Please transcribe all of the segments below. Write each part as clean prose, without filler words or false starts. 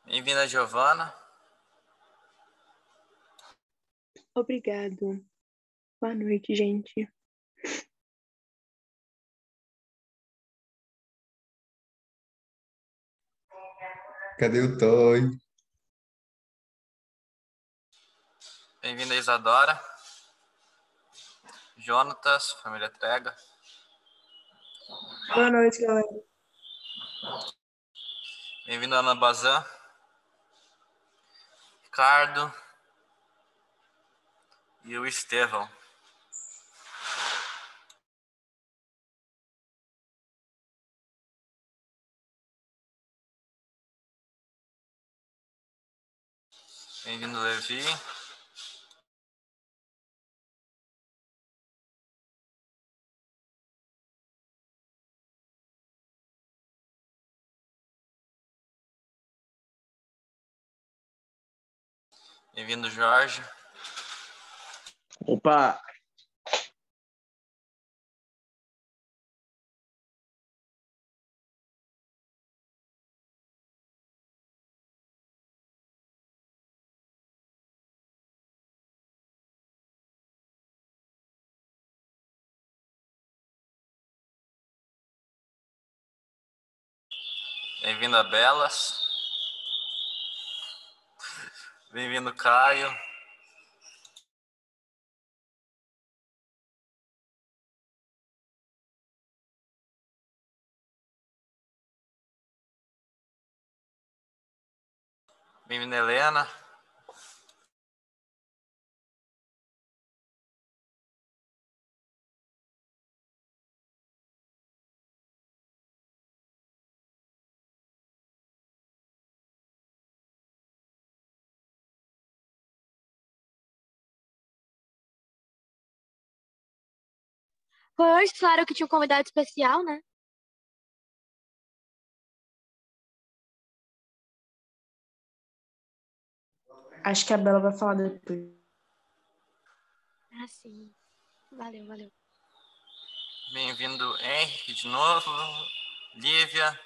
Bem-vinda, Giovana. Obrigado. Boa noite, gente. Cadê o Toy? Bem-vinda, Isadora. Jonatas, família Trega. Boa noite, galera. Bem-vindo, Ana Bazan. Ricardo. E o Estevão. Bem-vindo, Levi. Bem-vindo, Jorge. Opa! Bem-vindo a Belas. Bem-vindo, Caio. Bem-vindo, Helena. Foi hoje, claro, que tinha um convidado especial, né? Acho que a Bela vai falar depois. Ah, sim. Valeu, valeu. Bem-vindo, Henrique, de novo. Lívia.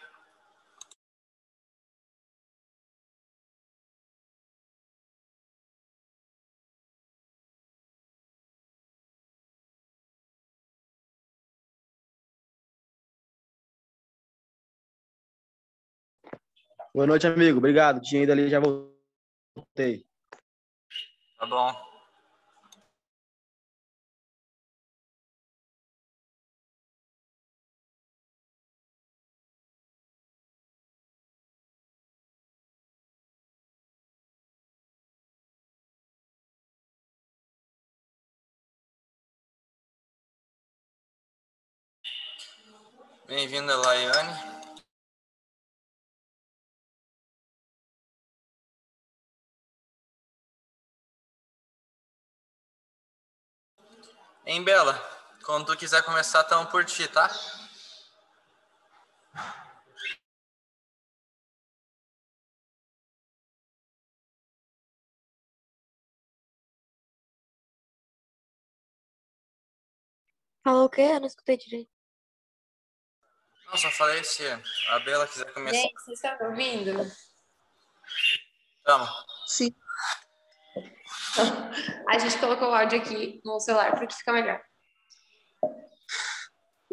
Boa noite, amigo. Obrigado. Tinha ido ali, já voltei. Tá bom. Bem-vinda, Laiane. Hein, Bela? Quando tu quiser começar, tamo por ti, tá? Falou o quê? Eu não escutei direito. Não, só falei se a Bela quiser começar. Gente, vocês estão me ouvindo? Tamo. Sim. A gente colocou o áudio aqui no celular para que fica melhor.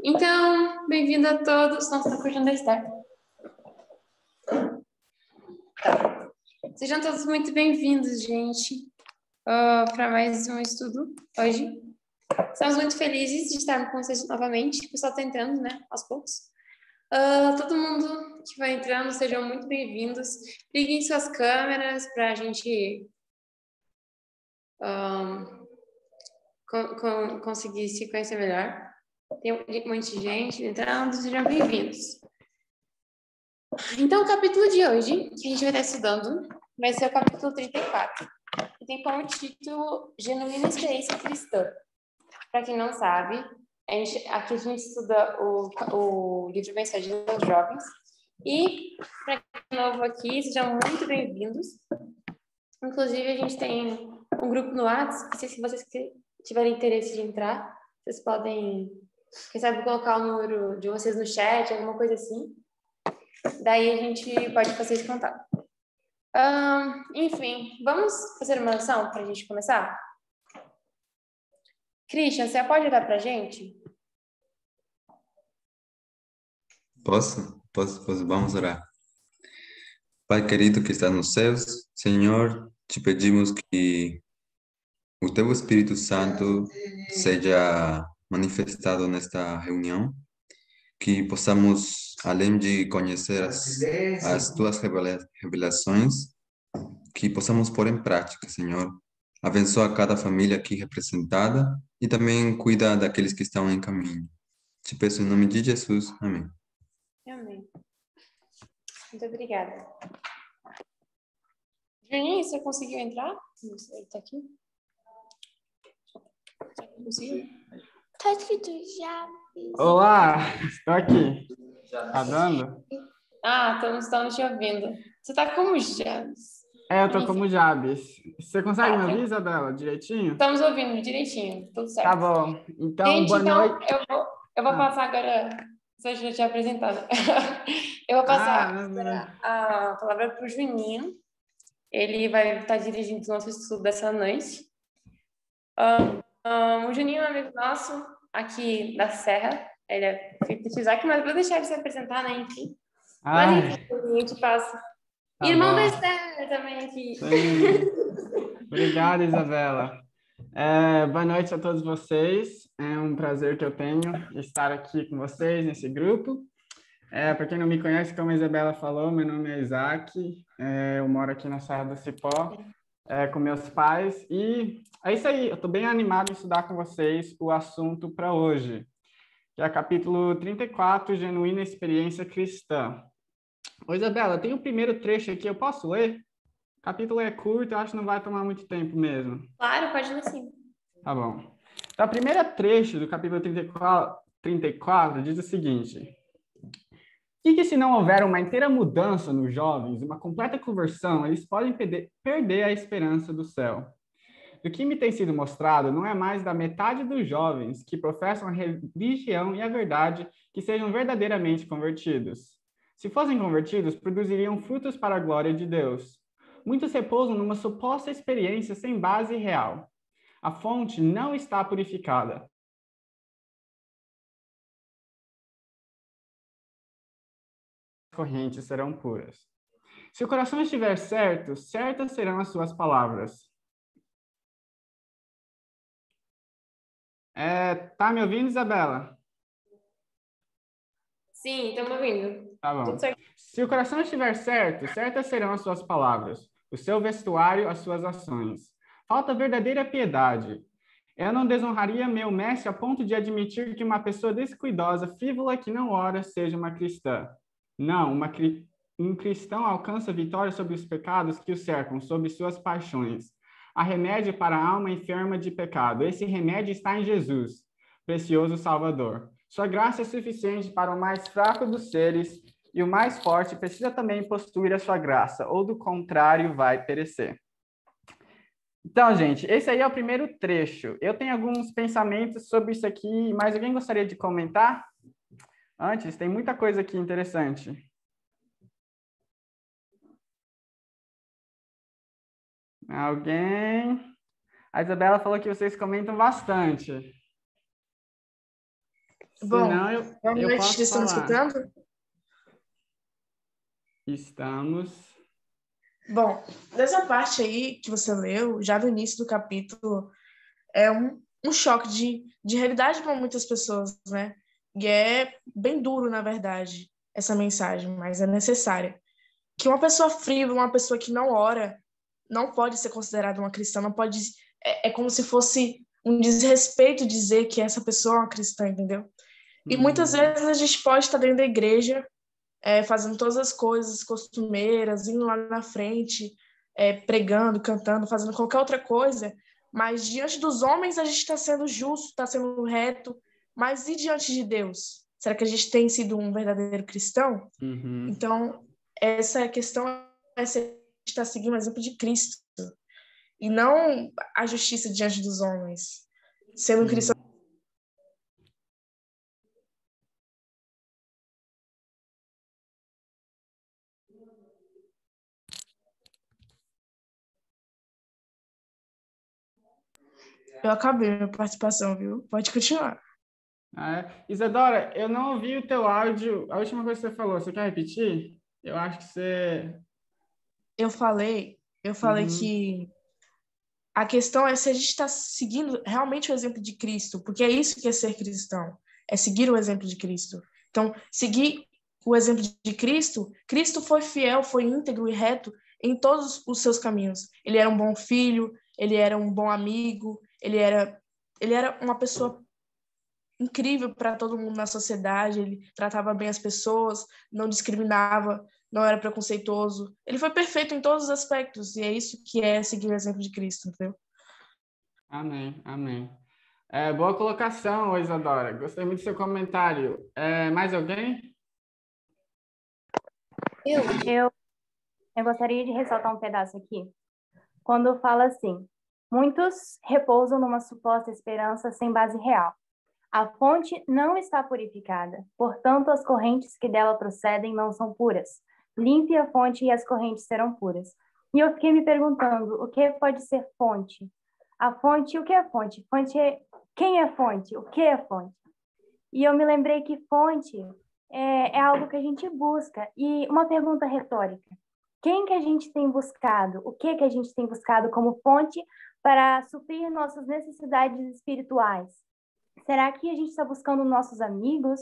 Então, bem-vindo a todos. Nossa, tá curtindo a estar. Tá. Sejam todos muito bem-vindos, gente, para mais um estudo hoje. Estamos muito felizes de estarmos com vocês novamente. O pessoal está entrando, né, aos poucos. Todo mundo que vai entrando, sejam muito bem-vindos. Liguem suas câmeras para a gente conseguir se conhecer melhor. Tem um monte de gente entrando, sejam bem-vindos. Então, o capítulo de hoje, que a gente vai estar estudando, vai ser o capítulo 34, que tem como título Genuína Experiência Cristã. Para quem não sabe, aqui a gente estuda o livro Mensagem aos Jovens. E, para quem é novo aqui, sejam muito bem-vindos. Inclusive, a gente tem um grupo no WhatsApp, se vocês tiverem interesse de entrar, vocês podem, quem sabe, colocar o número de vocês no chat, alguma coisa assim. Daí a gente pode fazer esse contato. Enfim, vamos fazer uma oração para a gente começar? Christian, você pode olhar para a gente? Posso? Vamos orar. Pai querido que está nos céus, Senhor, te pedimos que o Teu Espírito Santo seja manifestado nesta reunião, que possamos, além de conhecer as Tuas revelações, que possamos pôr em prática, Senhor. Abençoa cada família aqui representada e também cuida daqueles que estão em caminho. Te peço em nome de Jesus. Amém. Amém. Muito obrigada. Juninho, você conseguiu entrar? Ele está aqui? Conseguiu? Tá escrito já. Olá, estou aqui. Tá dando? Estamos te ouvindo. Você está como Jabes? Eu tô como Jabes. Você consegue me ouvir, Isabela, direitinho? Estamos ouvindo direitinho, tudo certo. Tá bom. Então, gente, boa noite. Eu vou passar agora, se eu já tinha apresentado. Eu vou passar a palavra para o Juninho. Ele vai estar dirigindo o nosso estudo dessa noite. O Juninho é um amigo nosso aqui da Serra. Ele é filho de Isaac, mas vou deixar ele se apresentar, né? Enfim. Mas enfim, a gente passa. Tá Irmão bom. da Esther também aqui. Obrigado, Isabela. Boa noite a todos vocês. É um prazer que eu tenho estar aqui com vocês nesse grupo. Para quem não me conhece, como a Isabela falou, meu nome é Isaac. Eu moro aqui na Serra do Cipó com meus pais. E é isso aí, eu estou bem animado em estudar com vocês o assunto para hoje, que é capítulo 34, Genuína Experiência Cristã. Ô, Isabela, tem o primeiro trecho aqui, eu posso ler? O capítulo é curto, eu acho que não vai tomar muito tempo mesmo. Claro, pode ler sim. Tá bom. Então, o primeiro trecho do capítulo 34 diz o seguinte: e que se não houver uma inteira mudança nos jovens, uma completa conversão, eles podem perder a esperança do céu. Do que me tem sido mostrado, não é mais da metade dos jovens que professam a religião e a verdade que sejam verdadeiramente convertidos. Se fossem convertidos, produziriam frutos para a glória de Deus. Muitos repousam numa suposta experiência sem base real. A fonte não está purificada. As correntes serão puras. Se o coração estiver certo, certas serão as suas palavras. Tá me ouvindo, Isabela? Sim, estamos ouvindo. Tá bom. Tudo certo. Se o coração estiver certo, certas serão as suas palavras, o seu vestuário, as suas ações. Falta verdadeira piedade. Eu não desonraria meu mestre a ponto de admitir que uma pessoa descuidosa, frívola, que não ora, seja uma cristã. Não, um cristão alcança vitória sobre os pecados que o cercam, sobre suas paixões. Há remédio para a alma enferma de pecado. Esse remédio está em Jesus, precioso Salvador. Sua graça é suficiente para o mais fraco dos seres, e o mais forte precisa também possuir a sua graça, ou do contrário vai perecer. Então, gente, esse aí é o primeiro trecho. Eu tenho alguns pensamentos sobre isso aqui, mas alguém gostaria de comentar? Antes, tem muita coisa aqui interessante. Alguém? A Isabela falou que vocês comentam bastante. Bom, Senão, boa noite, posso estão me falar. escutando? Estamos. Bom, dessa parte aí que você leu, já no início do capítulo, é um choque de realidade para muitas pessoas, né? E é bem duro, na verdade, essa mensagem, mas é necessária. Que uma pessoa frívola, uma pessoa que não ora, não pode ser considerada uma cristã, não pode... É como se fosse um desrespeito dizer que essa pessoa é uma cristã, entendeu? E muitas vezes a gente pode estar dentro da igreja, fazendo todas as coisas costumeiras, indo lá na frente, pregando, cantando, fazendo qualquer outra coisa, mas diante dos homens a gente está sendo justo, está sendo reto, mas e diante de Deus? Será que a gente tem sido um verdadeiro cristão? Então, essa questão é se a gente está seguindo o exemplo de Cristo, e não a justiça diante dos homens. Sendo um cristão. Eu acabei minha participação, viu? Pode continuar. Isadora, eu não ouvi o teu áudio. A última coisa que você falou, você quer repetir? Eu acho que você... Eu falei que a questão é se a gente está seguindo realmente o exemplo de Cristo, porque é isso que é ser cristão, é seguir o exemplo de Cristo. Então, seguir o exemplo de Cristo, Cristo foi fiel, foi íntegro e reto em todos os seus caminhos. Ele era um bom filho, ele era um bom amigo, ele era uma pessoa incrível para todo mundo na sociedade, ele tratava bem as pessoas, não discriminava, não era preconceituoso. Ele foi perfeito em todos os aspectos, e é isso que é seguir o exemplo de Cristo, entendeu? Amém, amém. Boa colocação, Isadora. Gostei muito do seu comentário. Mais alguém? Eu gostaria de ressaltar um pedaço aqui. Quando fala assim, muitos repousam numa suposta esperança sem base real. A fonte não está purificada, portanto as correntes que dela procedem não são puras. Limpe a fonte e as correntes serão puras. E eu fiquei me perguntando, o que pode ser fonte? A fonte, o que é fonte? Quem é fonte? O que é fonte? E eu me lembrei que fonte é algo que a gente busca. E uma pergunta retórica. Quem que a gente tem buscado? O que a gente tem buscado como fonte para suprir nossas necessidades espirituais? Será que a gente está buscando nossos amigos?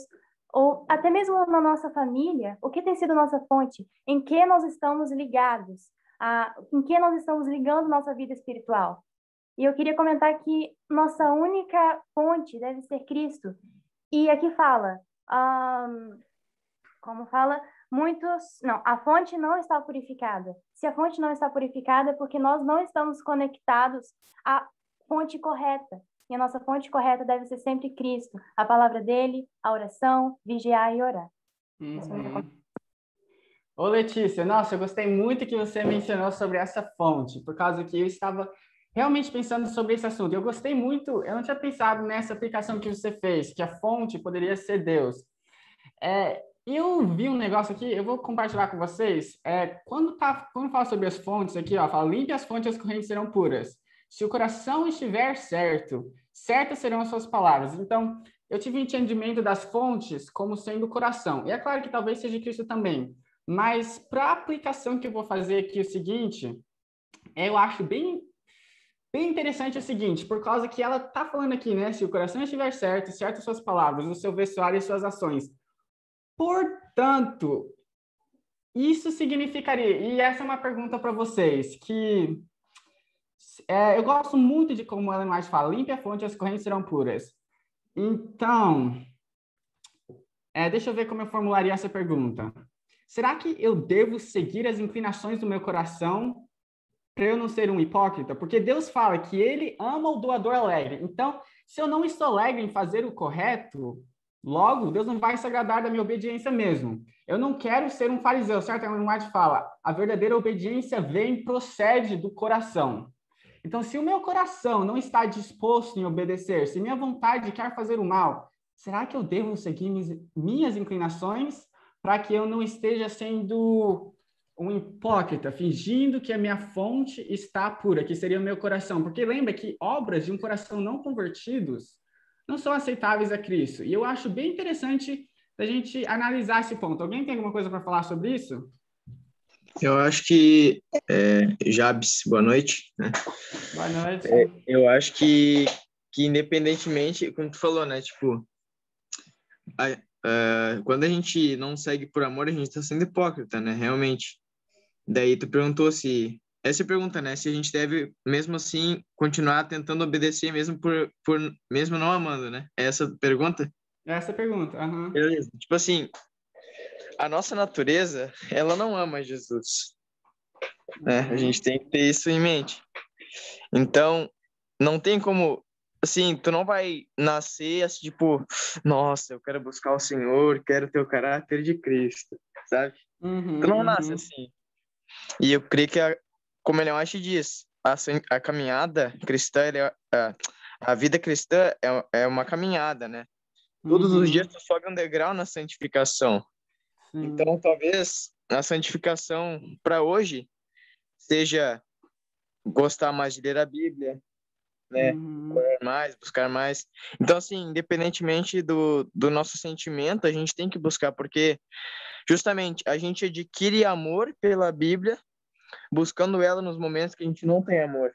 Ou até mesmo na nossa família? O que tem sido nossa fonte? Em que nós estamos ligados? Em que nós estamos ligando nossa vida espiritual? E eu queria comentar que nossa única fonte deve ser Cristo. E aqui fala, a fonte não está purificada. Se a fonte não está purificada é porque nós não estamos conectados à fonte correta. E a nossa fonte correta deve ser sempre Cristo, a palavra dele, a oração, vigiar e orar. Ô, Letícia, nossa, eu gostei muito que você mencionou sobre essa fonte, por causa que eu estava realmente pensando sobre esse assunto. Eu gostei muito, eu não tinha pensado nessa aplicação que você fez, que a fonte poderia ser Deus. Eu vi um negócio aqui, eu vou compartilhar com vocês. Quando fala sobre as fontes aqui, fala, limpe as fontes e as correntes serão puras. Se o coração estiver certo, certas serão as suas palavras. Então, eu tive entendimento das fontes como sendo o coração. E é claro que talvez seja Cristo também. Mas, para a aplicação que eu vou fazer aqui, o seguinte, eu acho bem interessante o seguinte, por causa que ela está falando aqui, né? Se o coração estiver certo, certas suas palavras, o seu vestuário e suas ações. Portanto, isso significaria, e essa é uma pergunta para vocês, que eu gosto muito de como Ellen White fala, limpe a fonte e as correntes serão puras. Então, deixa eu ver como eu formularia essa pergunta. Será que eu devo seguir as inclinações do meu coração para eu não ser um hipócrita? Porque Deus fala que ele ama o doador alegre. Então, se eu não estou alegre em fazer o correto, logo, Deus não vai se agradar da minha obediência mesmo. Eu não quero ser um fariseu, certo? Ellen White fala, a verdadeira obediência procede do coração. Então, se o meu coração não está disposto em obedecer, se minha vontade quer fazer o mal, será que eu devo seguir minhas inclinações para que eu não esteja sendo um hipócrita, fingindo que a minha fonte está pura, que seria o meu coração? Porque lembra que obras de um coração não convertidos não são aceitáveis a Cristo. E eu acho bem interessante a gente analisar esse ponto. Alguém tem alguma coisa para falar sobre isso? Eu acho que, Jabes, boa noite. Né? Boa noite. Eu acho que independentemente, como tu falou, né? Tipo, quando a gente não segue por amor, a gente está sendo hipócrita, né? Realmente. Daí tu perguntou se essa é a pergunta, né? Se a gente deve, mesmo assim, continuar tentando obedecer mesmo mesmo não amando, né? É essa a pergunta? Essa é a pergunta. Aham. Beleza. Tipo assim, a nossa natureza, ela não ama Jesus, né? A gente tem que ter isso em mente. Então, não tem como, assim, tu não vai nascer assim, tipo, nossa, eu quero buscar o Senhor, quero ter o caráter de Cristo, sabe? Uhum, Tu não nasce uhum. assim. E eu creio que, como ele acha diz, a caminhada cristã, a vida cristã é uma caminhada, né? Todos os dias Uhum. tu sobe um degrau na santificação. Sim. Então, talvez a santificação para hoje seja gostar mais de ler a Bíblia, né? Uhum. Orar mais, buscar mais. Então, assim, independentemente do nosso sentimento, a gente tem que buscar, porque justamente a gente adquire amor pela Bíblia, buscando ela nos momentos que a gente não tem amor,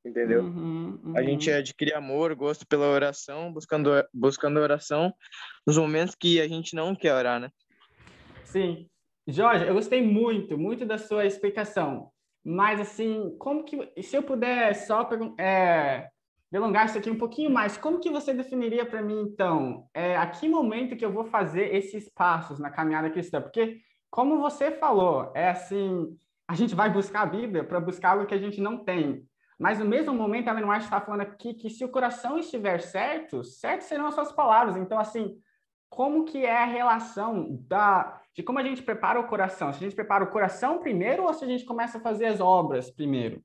entendeu? Uhum, A gente uhum. adquire amor, gosto pela oração, buscando a oração nos momentos que a gente não quer orar, né? Sim. Jorge, eu gostei muito, muito da sua explicação. Mas, assim, se eu puder só delongar isso aqui um pouquinho mais, como que você definiria para mim, então, a que momento que eu vou fazer esses passos na caminhada cristã? Porque, como você falou, é assim, a gente vai buscar a Bíblia para buscar algo que a gente não tem. Mas, no mesmo momento, a Ellen White está falando aqui que se o coração estiver certo, certo serão as suas palavras. Então, assim, como que é a relação de como a gente prepara o coração? Se a gente prepara o coração primeiro ou se a gente começa a fazer as obras primeiro?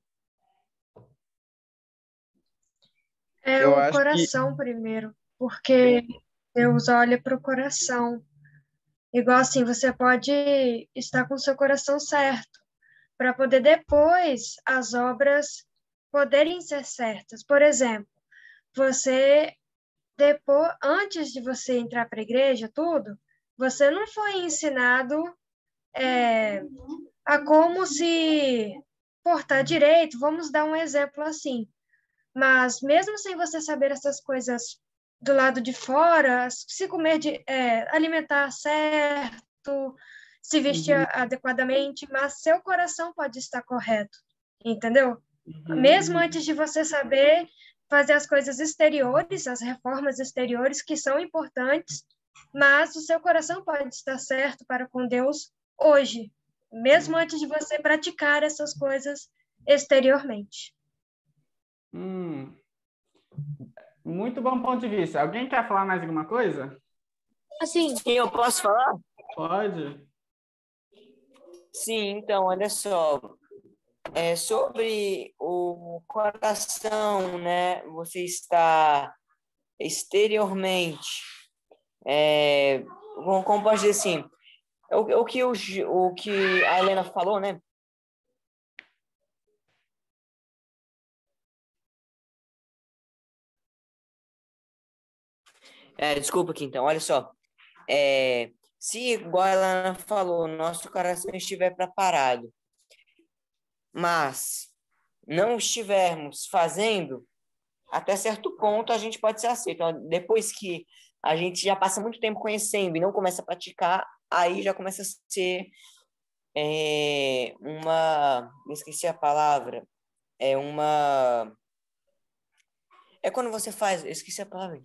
É Eu o acho que coração primeiro, porque Deus olha para o coração. Igual assim, você pode estar com o seu coração certo, para poder depois as obras poderem ser certas. Por exemplo, você depois, antes de você entrar para a igreja, tudo, você não foi ensinado a como se portar direito. Vamos dar um exemplo assim. Mas mesmo sem você saber essas coisas do lado de fora, se comer alimentar certo, se vestir Uhum, adequadamente, mas seu coração pode estar correto, entendeu? Mesmo uhum, antes de você saber fazer as coisas exteriores, as reformas exteriores que são importantes, mas o seu coração pode estar certo para com Deus hoje, mesmo antes de você praticar essas coisas exteriormente. uhum. Muito bom ponto de vista. Alguém quer falar mais alguma coisa? Assim, Sim, eu posso falar? Pode. Sim, então, olha só. Sobre o coração, né? Você está exteriormente, como pode dizer assim, o que a Helena falou, né? Desculpa aqui, então, olha só. Se, igual a Helena falou, nosso coração estiver preparado, mas não estivermos fazendo, até certo ponto a gente pode ser aceito. Depois que a gente já passa muito tempo conhecendo e não começa a praticar, aí já começa a ser eu esqueci a palavra, quando você faz, eu esqueci a palavra,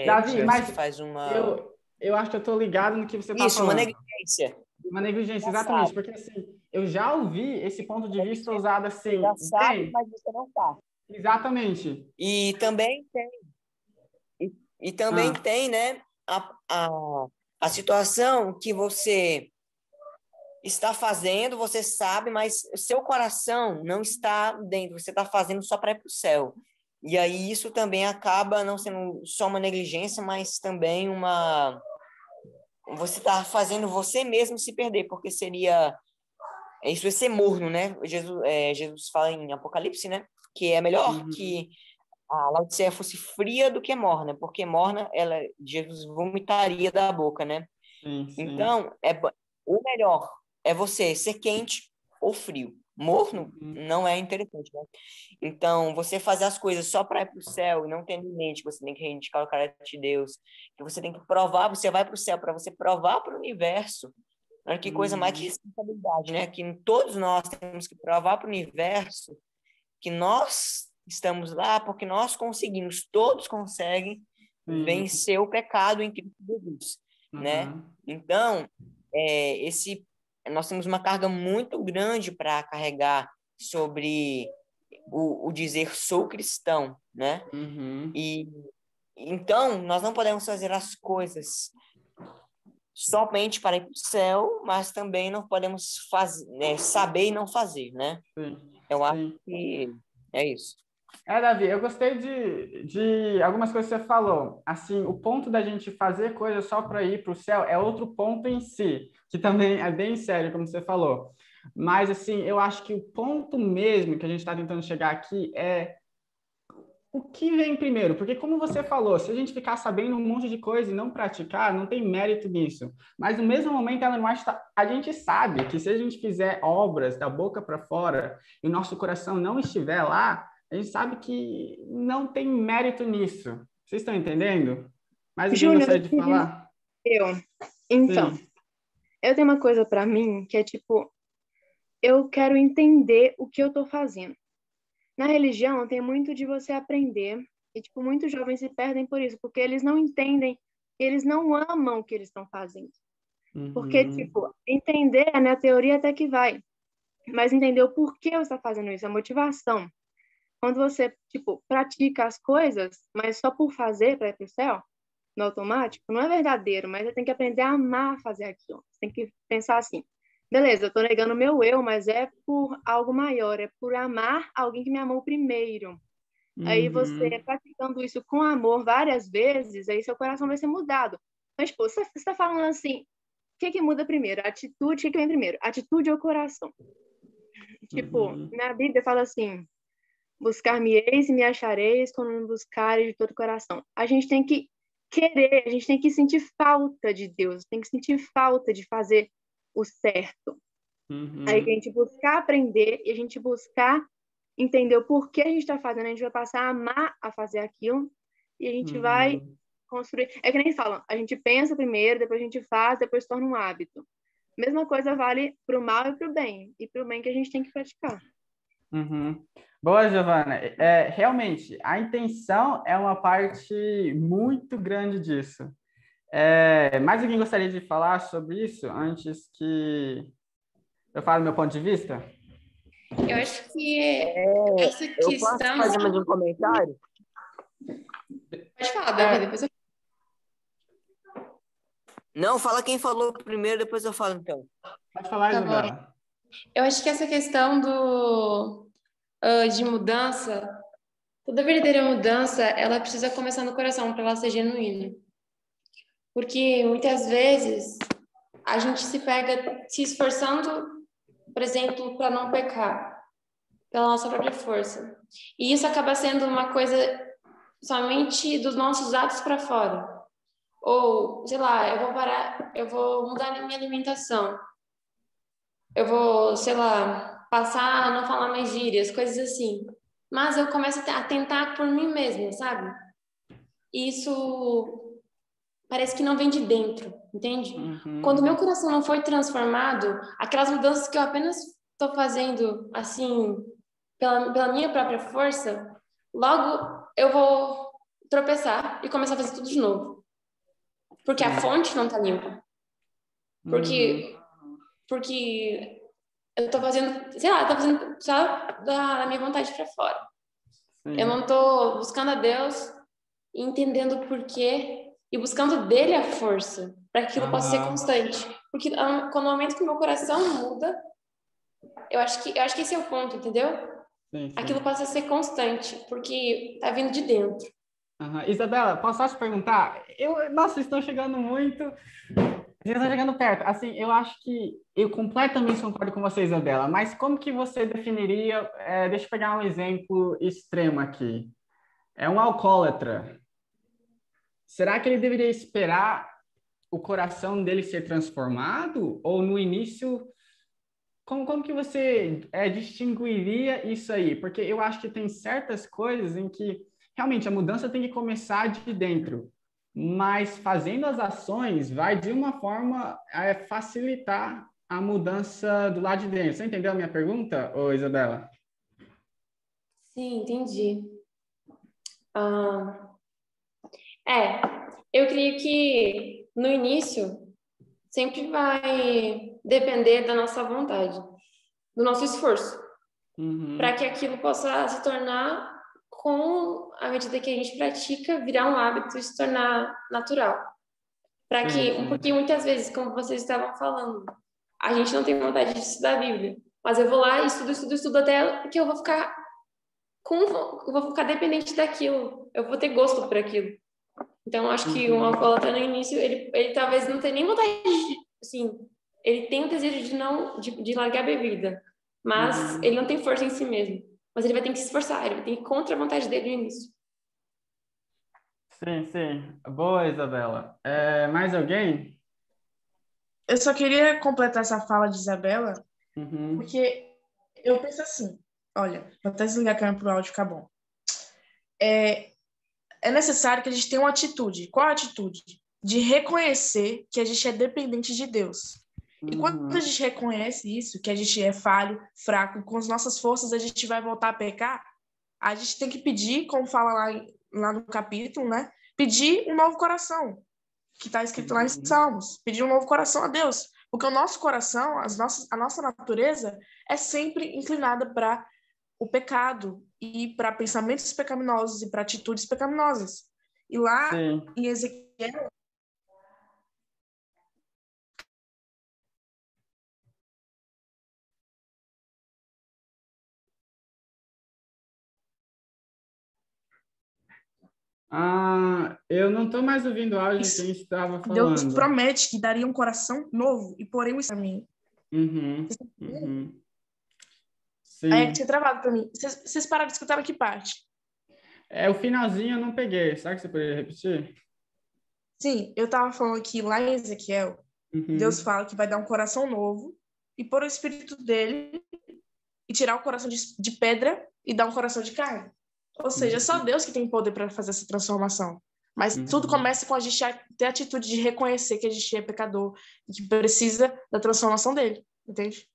Davi, quando você mas faz uma... eu acho que eu estou ligado no que você está Isso, uma falando. negligência. Uma negligência, Já exatamente, sabe. porque assim, eu já ouvi esse ponto de vista usado Você assim, já sabe, bem, mas você não faz. exatamente. E também tem, e também Ah, tem, né, a situação que você está fazendo, você sabe, mas seu coração não está dentro, você está fazendo só para ir para o céu. E aí isso também acaba não sendo só uma negligência, mas também você está fazendo você mesmo se perder, porque isso vai ser morno, né? Jesus fala em Apocalipse, né? Que é melhor que a Laodiceia fosse fria do que morna, porque morna, Jesus vomitaria da boca, né? sim, sim. Então, o melhor é você ser quente ou frio. Morno não é interessante, né? Então, você fazer as coisas só para ir para o céu e não tendo em mente que você tem que reivindicar o caráter de Deus, que você tem que provar, você vai para o céu para você provar para o universo Olha que coisa mais de responsabilidade, né? Que todos nós temos que provar para o universo que nós estamos lá porque nós conseguimos, todos conseguem vencer o pecado em Cristo Jesus, né? Então, nós temos uma carga muito grande para carregar sobre o dizer sou cristão, né? E então nós não podemos fazer as coisas somente para ir para o céu, mas também não podemos saber e não fazer, né? Eu acho que é isso. Davi, eu gostei de algumas coisas que você falou. Assim, o ponto da gente fazer coisas só para ir para o céu é outro ponto em si, que também é bem sério, como você falou. Mas, assim, eu acho que o ponto mesmo que a gente está tentando chegar aqui é o que vem primeiro. Porque, como você falou, se a gente ficar sabendo um monte de coisa e não praticar, não tem mérito nisso. Mas, no mesmo momento, a gente sabe que se a gente fizer obras da boca para fora e o nosso coração não estiver lá, a gente sabe que não tem mérito nisso. Vocês estão entendendo? Mas alguém gostaria de falar? Então, eu tenho uma coisa para mim que é tipo, eu quero entender o que eu estou fazendo. Na religião, tem muito de você aprender e, tipo, muitos jovens se perdem por isso, porque eles não entendem, eles não amam o que eles estão fazendo. Porque, tipo, entender na teoria até que vai, mas entender o porquê você está fazendo isso, a motivação. Quando você, tipo, pratica as coisas, mas só por fazer para ir para o céu, no automático, não é verdadeiro, mas você tem que aprender a amar fazer aquilo. Você tem que pensar assim, beleza, eu estou negando o meu eu, mas é por algo maior, é por amar alguém que me amou primeiro. Aí você, praticando isso com amor várias vezes, aí seu coração vai ser mudado. Mas, pô, você está falando assim, o que muda primeiro? A atitude, o que vem primeiro? Atitude ou coração? Tipo, na Bíblia fala assim, buscar-me-eis e me achareis quando me buscareis de todo o coração. A gente tem que querer, a gente tem que sentir falta de Deus, tem que sentir falta de fazer o certo. Aí a gente buscar aprender e a gente buscar entender o porquê a gente está fazendo, a gente vai passar a amar a fazer aquilo e a gente vai construir. É que nem falam, a gente pensa primeiro, depois a gente faz, depois torna um hábito. Mesma coisa vale para o mal e para o bem. E para o bem que a gente tem que praticar. Boa, Giovana. Realmente, a intenção é uma parte muito grande disso. Mais alguém gostaria de falar sobre isso antes que eu fale meu ponto de vista? Eu acho que essa questão... Eu posso fazer mais um comentário? Pode falar, Davi, depois eu... Não, fala quem falou primeiro, depois eu falo, então. Pode falar, Isabela. Eu acho que essa questão de mudança, toda verdadeira mudança, ela precisa começar no coração para ela ser genuína. Porque muitas vezes a gente se pega se esforçando, por exemplo, para não pecar, pela nossa própria força. E isso acaba sendo uma coisa somente dos nossos atos para fora. Ou, sei lá, eu vou mudar a minha alimentação. Eu vou, sei lá, passar a não falar mais gírias, coisas assim. Mas eu começo a tentar por mim mesma, sabe? E isso parece que não vem de dentro, entende? Quando meu coração não foi transformado, aquelas mudanças que eu apenas estou fazendo, assim, pela minha própria força, logo eu vou tropeçar e começar a fazer tudo de novo. Porque a fonte não está limpa. Porque eu tô fazendo, sei lá, tô fazendo só da minha vontade para fora. Eu não tô buscando a Deus e entendendo o porquê e buscando dele a força para que aquilo possa ser constante. Porque quando o momento que meu coração muda, eu acho que esse é o ponto, entendeu? Aquilo passa a ser constante, porque tá vindo de dentro. Isabela, posso só te perguntar? Nossa, estão chegando muito... Vocês estão chegando perto. Assim, eu acho que eu completamente concordo com você, Isabela, mas como que você definiria... deixa eu pegar um exemplo extremo aqui. É um alcoólatra. Será que ele deveria esperar o coração dele ser transformado? Ou no início... Como que você distinguiria isso aí? Porque eu acho que tem certas coisas em que realmente a mudança tem que começar de dentro. mas fazendo as ações vai, de uma forma, facilitar a mudança do lado de dentro. Você entendeu a minha pergunta, ô Isabela? Sim, entendi. Eu creio que no início sempre vai depender da nossa vontade, do nosso esforço, para que aquilo possa se tornar, com a medida que a gente pratica, virar um hábito e se tornar natural. Porque muitas vezes, como vocês estavam falando, a gente não tem vontade de estudar a Bíblia, mas eu vou lá e estudo até que eu vou ficar dependente daquilo, eu vou ter gosto por aquilo. Então, acho que um alcoólatra no início, ele talvez não tenha nem vontade de, assim, ele tem o desejo de largar a bebida, mas ele não tem força em si mesmo. Mas ele vai ter que se esforçar, ele vai ter que ir contra a vontade dele no início. Sim. Boa, Isabela. Mais alguém? Eu só queria completar essa fala de Isabela, porque eu penso assim, olha, vou até desligar a câmera para o áudio ficar bom. É necessário que a gente tenha uma atitude. Qual a atitude? De reconhecer que a gente é dependente de Deus. E quando a gente reconhece isso, que a gente é falho, fraco, com as nossas forças a gente vai voltar a pecar, a gente tem que pedir, como fala lá no capítulo, né? Pedir um novo coração, que está escrito lá em Salmos. Pedir um novo coração a Deus. Porque o nosso coração, a nossa natureza é sempre inclinada para o pecado e para pensamentos pecaminosos e para atitudes pecaminosas. E lá em Ezequiel, eu não estou mais ouvindo o áudio que a gente estava falando. Deus promete que daria um coração novo e porém isso a mim. Sim. Aí é que tinha travado para mim. Vocês pararam de escutar na que parte? O finalzinho eu não peguei. Será que você poderia repetir? Sim, eu estava falando que lá em Ezequiel, Deus fala que vai dar um coração novo e pôr o espírito dele e tirar o coração de pedra e dar um coração de carne. Ou seja, é só Deus que tem poder para fazer essa transformação. Mas tudo começa com a gente ter a atitude de reconhecer que a gente é pecador e que precisa da transformação dele. Entende?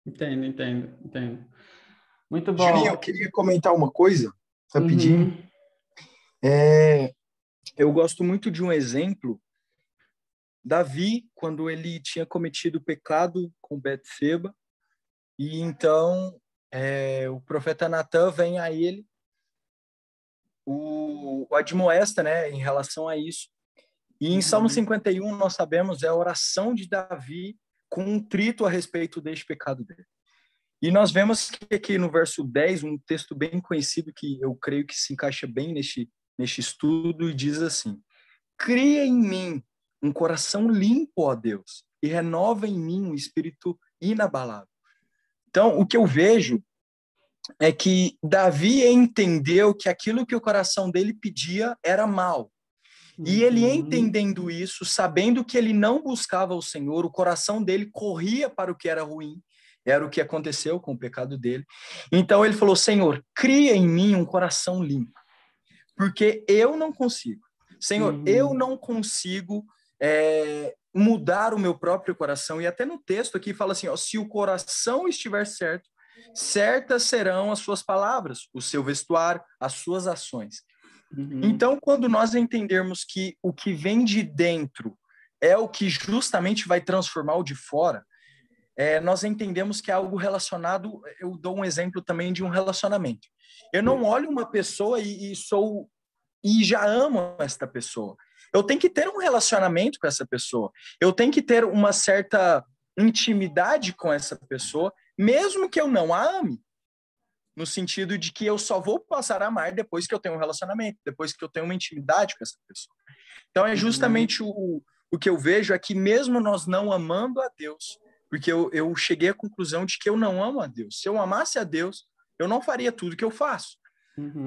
Entendo. Muito bom. Julinha, eu queria comentar uma coisa, rapidinho. Eu gosto muito de um exemplo. Davi, quando ele tinha cometido pecado com Betseba, e então o profeta Natan vem a ele, o admoesta, né, em relação a isso. E em Salmo 51, nós sabemos, é a oração de Davi contrito a respeito deste pecado dele. E nós vemos que aqui no verso 10, um texto bem conhecido que eu creio que se encaixa bem neste estudo, e diz assim: cria em mim um coração limpo, ó Deus, e renova em mim um espírito inabalável. Então, o que eu vejo é que Davi entendeu que aquilo que o coração dele pedia era mal. E ele entendendo isso, sabendo que ele não buscava o Senhor, o coração dele corria para o que era ruim, era o que aconteceu com o pecado dele. Então ele falou: Senhor, cria em mim um coração limpo, porque eu não consigo. Senhor, eu não consigo mudar o meu próprio coração. E até no texto aqui fala assim, ó, se o coração estiver certo, certas serão as suas palavras, o seu vestuário, as suas ações. Então, quando nós entendermos que o que vem de dentro é o que justamente vai transformar o de fora, nós entendemos que é algo relacionado. Eu dou um exemplo também de um relacionamento. Eu não olho uma pessoa e já amo esta pessoa. Eu tenho que ter um relacionamento com essa pessoa. Eu tenho que ter uma certa intimidade com essa pessoa, mesmo que eu não a ame. No sentido de que eu só vou passar a amar depois que eu tenho um relacionamento, depois que eu tenho uma intimidade com essa pessoa. Então, é justamente o que eu vejo é que mesmo nós não amando a Deus, porque eu cheguei à conclusão de que eu não amo a Deus. Se eu amasse a Deus, eu não faria tudo que eu faço.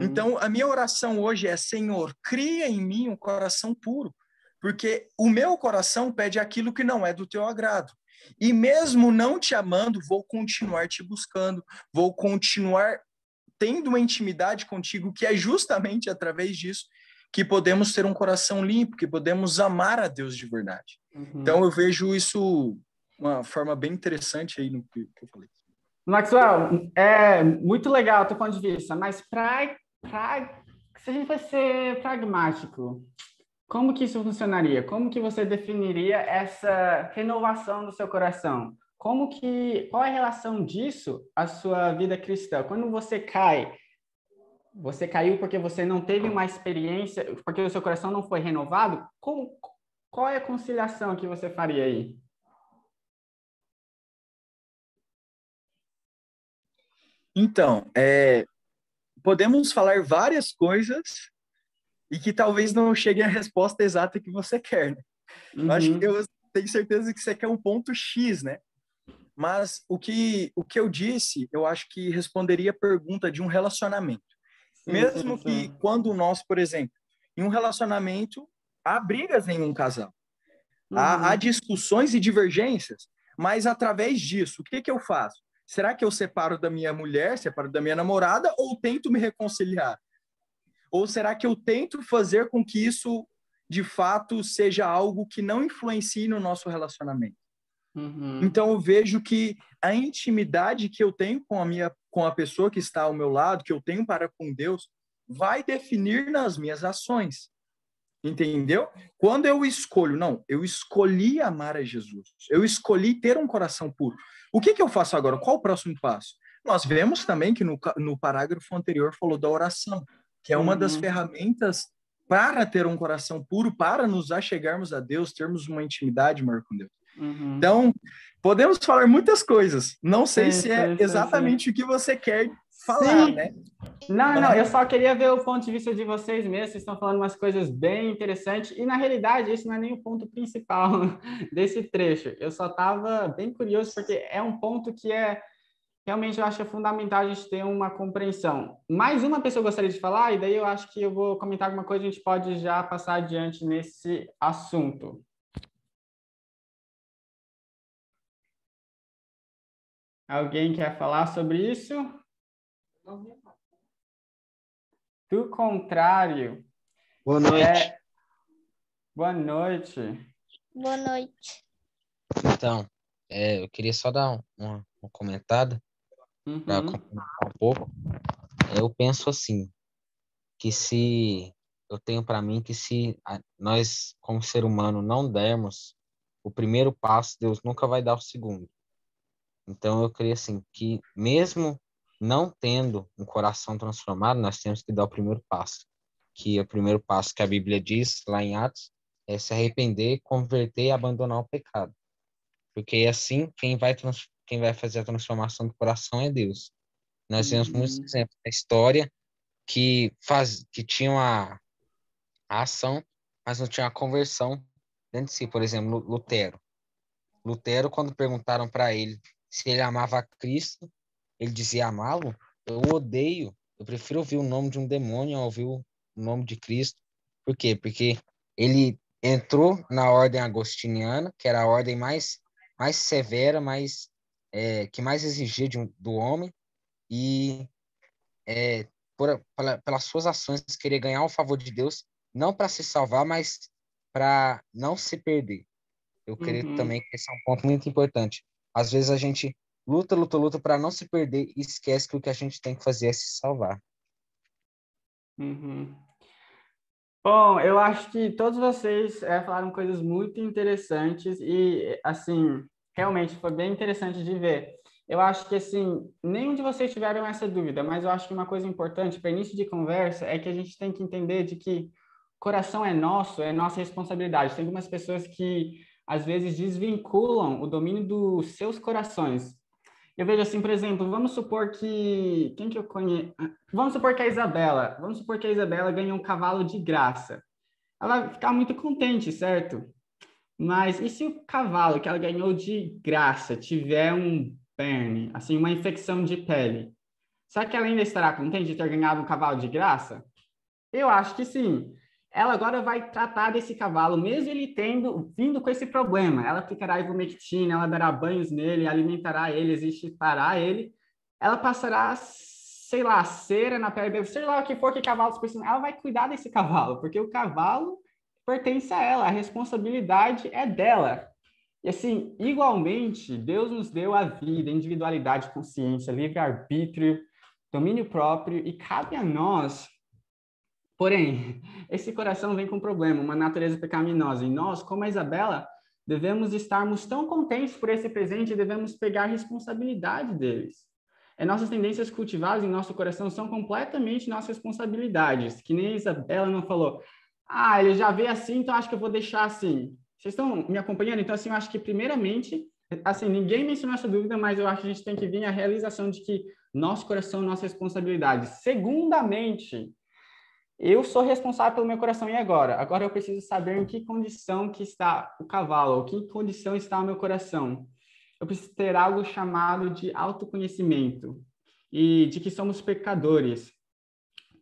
Então, a minha oração hoje é: Senhor, cria em mim um coração puro, porque o meu coração pede aquilo que não é do teu agrado. E mesmo não te amando, vou continuar te buscando, vou continuar tendo uma intimidade contigo, que é justamente através disso que podemos ter um coração limpo, que podemos amar a Deus de verdade. Então, eu vejo isso uma forma bem interessante aí no que eu falei. Maxwell, é muito legal o teu ponto de vista, mas se a gente fosse ser pragmático, como que isso funcionaria? Como que você definiria essa renovação do seu coração? Qual é a relação disso à sua vida cristã? Quando você caiu porque você não teve uma experiência, porque o seu coração não foi renovado, qual é a conciliação que você faria aí? Então, podemos falar várias coisas e que talvez não chegue à resposta exata que você quer, né? Eu tenho certeza que você quer um ponto X, né? Mas o que eu disse, eu acho que responderia a pergunta de um relacionamento. Mesmo que quando nós, por exemplo, em um relacionamento, há brigas em um casal. Há discussões e divergências, mas através disso, o que eu faço? Será que eu separo da minha mulher, separo da minha namorada, ou tento me reconciliar? Ou será que eu tento fazer com que isso, de fato, seja algo que não influencie no nosso relacionamento? Então, eu vejo que a intimidade que eu tenho com a pessoa que está ao meu lado, que eu tenho para com Deus, vai definir nas minhas ações. Entendeu? Quando eu escolhi amar a Jesus. Eu escolhi ter um coração puro. O que eu faço agora? Qual o próximo passo? Nós vemos também que no parágrafo anterior falou da oração, que é uma das ferramentas para ter um coração puro, para nos achegarmos a Deus, termos uma intimidade maior com Deus. Então, podemos falar muitas coisas. Não sei se é exatamente o que você quer falar, né? Não, eu só queria ver o ponto de vista de vocês mesmos. Vocês estão falando umas coisas bem interessantes e, na realidade, esse não é nem o ponto principal desse trecho. Eu só estava bem curioso porque é um ponto que realmente eu acho fundamental a gente ter uma compreensão. Mais uma pessoa gostaria de falar e daí eu acho que eu vou comentar alguma coisa e a gente pode já passar adiante nesse assunto. Alguém quer falar sobre isso? Do contrário. Boa noite. Boa noite. Boa noite. Então, eu queria só dar uma comentada para complementar um pouco. Eu penso assim, que eu tenho para mim que se nós, como ser humano, não dermos o primeiro passo, Deus nunca vai dar o segundo. Então, eu creio assim, que mesmo não tendo um coração transformado, nós temos que dar o primeiro passo. Que é o primeiro passo que a Bíblia diz, lá em Atos, é se arrepender, converter e abandonar o pecado. Porque assim, quem vai fazer a transformação do coração é Deus. Nós temos muitos exemplos da história que tinham a ação, mas não tinha a conversão dentro de si. Por exemplo, Lutero. Lutero, quando perguntaram para ele se ele amava a Cristo, ele dizia: amá-lo? Eu odeio. Eu prefiro ouvir o nome de um demônio ao ouvir o nome de Cristo. Por quê? Porque ele entrou na ordem agostiniana, que era a ordem mais severa, que mais exigia do homem, e pelas suas ações querer ganhar o favor de Deus, não para se salvar, mas para não se perder. Eu creio também que esse é um ponto muito importante. Às vezes a gente luta para não se perder e esquece que o que a gente tem que fazer é se salvar. Bom, eu acho que todos vocês falaram coisas muito interessantes e, assim, realmente foi bem interessante de ver. Eu acho que, assim, nenhum de vocês tiveram essa dúvida, mas eu acho que uma coisa importante para início de conversa é que a gente tem que entender de que coração é nossa responsabilidade. Tem algumas pessoas que, às vezes, desvinculam o domínio dos seus corações. Eu vejo assim, por exemplo, vamos supor que... Quem que eu conheço? Vamos supor que a Isabela ganhou um cavalo de graça. Ela vai ficar muito contente, certo? Mas e se o cavalo que ela ganhou de graça tiver um burn, assim, uma infecção de pele? Será que ela ainda estará contente de ter ganhado um cavalo de graça? Eu acho que sim. Ela agora vai tratar desse cavalo, mesmo ele vindo com esse problema. Ela aplicará ivermectina, ela dará banhos nele, alimentará ele, exercitará ele. Ela passará sei lá, cera na pele dele, sei lá o que for que cavalos precisam, ela vai cuidar desse cavalo, porque o cavalo pertence a ela, a responsabilidade é dela. E assim, igualmente, Deus nos deu a vida, individualidade, consciência, livre-arbítrio, domínio próprio, e cabe a nós. Porém, esse coração vem com um problema, uma natureza pecaminosa, e nós, como a Isabela, devemos estarmos tão contentes por esse presente e devemos pegar a responsabilidade deles. Nossas tendências cultivadas em nosso coração são completamente nossas responsabilidades, que nem a Isabela não falou, ele já vê assim, então acho que eu vou deixar assim. Vocês estão me acompanhando? Então, assim, eu acho que, primeiramente, assim, ninguém mencionou essa dúvida, mas eu acho que a gente tem que vir à realização de que nosso coração é nossa responsabilidade. Segundamente, eu sou responsável pelo meu coração, e agora? Agora eu preciso saber em que condição que está o cavalo, ou que condição está o meu coração. Eu preciso ter algo chamado de autoconhecimento, e de que somos pecadores.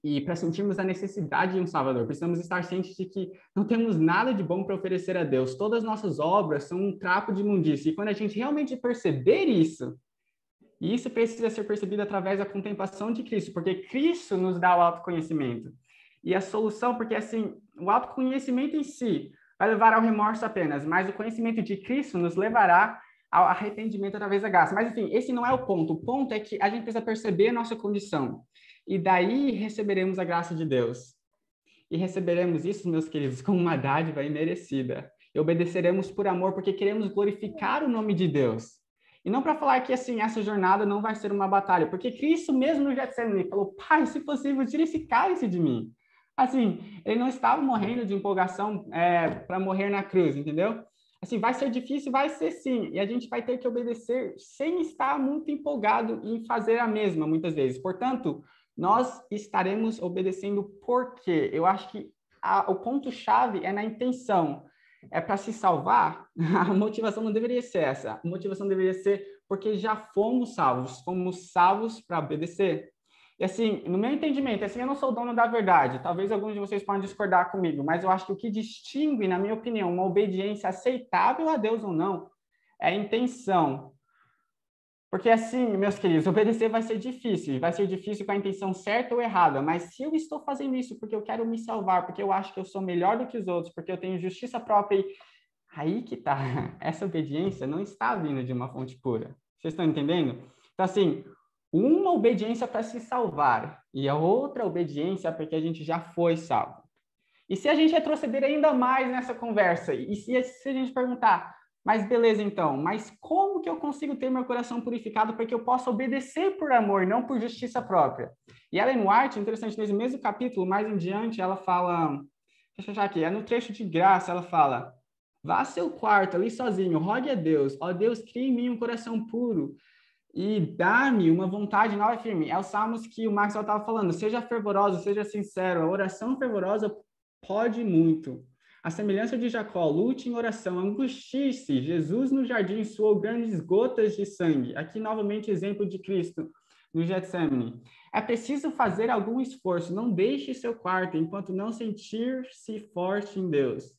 E para sentirmos a necessidade de um Salvador, precisamos estar cientes de que não temos nada de bom para oferecer a Deus. Todas as nossas obras são um trapo de imundícia. E quando a gente realmente perceber isso, e isso precisa ser percebido através da contemplação de Cristo, porque Cristo nos dá o autoconhecimento. E a solução, porque assim, o autoconhecimento em si vai levar ao remorso apenas, mas o conhecimento de Cristo nos levará ao arrependimento através da graça. Mas enfim, esse não é o ponto. O ponto é que a gente precisa perceber a nossa condição. E daí receberemos a graça de Deus. E receberemos isso, meus queridos, como uma dádiva imerecida. E obedeceremos por amor, porque queremos glorificar o nome de Deus. E não para falar que, assim, essa jornada não vai ser uma batalha, porque Cristo mesmo no Getsemane falou, Pai, se possível, tira esse cálice de mim. Assim, ele não estava morrendo de empolgação para morrer na cruz, entendeu? Assim, vai ser difícil, vai ser sim. E a gente vai ter que obedecer sem estar muito empolgado em fazer a mesma, muitas vezes. Portanto, nós estaremos obedecendo por quê? Eu acho que o ponto-chave é na intenção. É para se salvar? A motivação não deveria ser essa. A motivação deveria ser porque já fomos salvos para obedecer. E assim, no meu entendimento, assim, eu não sou o dono da verdade. Talvez alguns de vocês possam discordar comigo, mas eu acho que o que distingue, na minha opinião, uma obediência aceitável a Deus ou não, é a intenção. Porque assim, meus queridos, obedecer vai ser difícil com a intenção certa ou errada, mas se eu estou fazendo isso porque eu quero me salvar, porque eu acho que eu sou melhor do que os outros, porque eu tenho justiça própria, aí que tá, essa obediência não está vindo de uma fonte pura. Vocês estão entendendo? Então assim, uma obediência para se salvar e a outra obediência porque a gente já foi salvo. E se a gente retroceder ainda mais nessa conversa, e se a gente perguntar, mas beleza então, mas como que eu consigo ter meu coração purificado para que eu possa obedecer por amor, não por justiça própria? E Ellen White, interessante, nesse mesmo capítulo, mais em diante, ela fala, deixa eu achar aqui, no trecho de graça, ela fala, vá ao seu quarto ali sozinho, rogue a Deus, ó Deus, crie em mim um coração puro e dá-me uma vontade nova e firme. É os salmos que o Maxwell estava falando, seja fervoroso, seja sincero, a oração fervorosa pode muito. A semelhança de Jacó, lute em oração, angustie-se. Jesus no jardim suou grandes gotas de sangue. Aqui, novamente, exemplo de Cristo no Getsemane. É preciso fazer algum esforço. Não deixe seu quarto enquanto não sentir-se forte em Deus.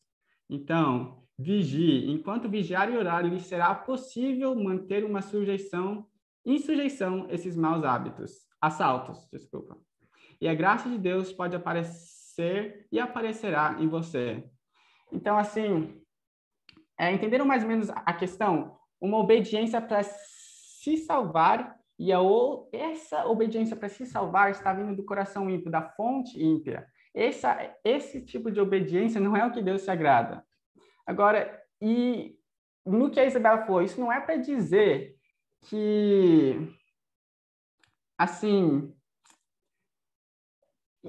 Então, vigie. Enquanto vigiar e orar, lhe será possível manter em sujeição esses maus hábitos. Assaltos, desculpa. E a graça de Deus pode aparecer e aparecerá em você. Então, assim, entenderam mais ou menos a questão? Uma obediência para se salvar e essa obediência para se salvar está vindo do coração ímpio, da fonte ímpia. Esse tipo de obediência não é o que Deus se agrada. Agora, e no que a Isabela falou, isso não é para dizer que, assim...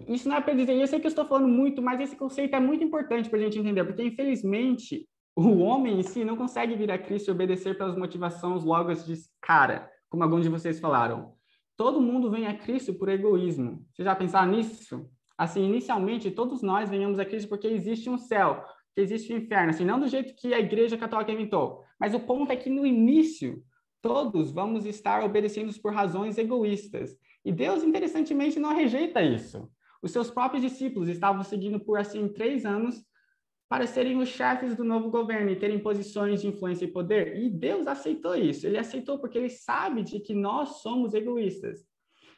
Isso não é para dizer, eu sei que eu estou falando muito, mas esse conceito é muito importante para a gente entender, porque, infelizmente, o homem em si não consegue vir a Cristo e obedecer pelas motivações logo de cara, como alguns de vocês falaram. Todo mundo vem a Cristo por egoísmo. Vocês já pensaram nisso? Assim, inicialmente, todos nós venhamos a Cristo porque existe um céu, que existe um inferno, assim, não do jeito que a Igreja Católica inventou, mas o ponto é que, no início, todos vamos estar obedecendo por razões egoístas. E Deus, interessantemente, não rejeita isso. Os seus próprios discípulos estavam seguindo por, assim, 3 anos para serem os chefes do novo governo e terem posições de influência e poder. E Deus aceitou isso. Ele aceitou porque ele sabe de que nós somos egoístas.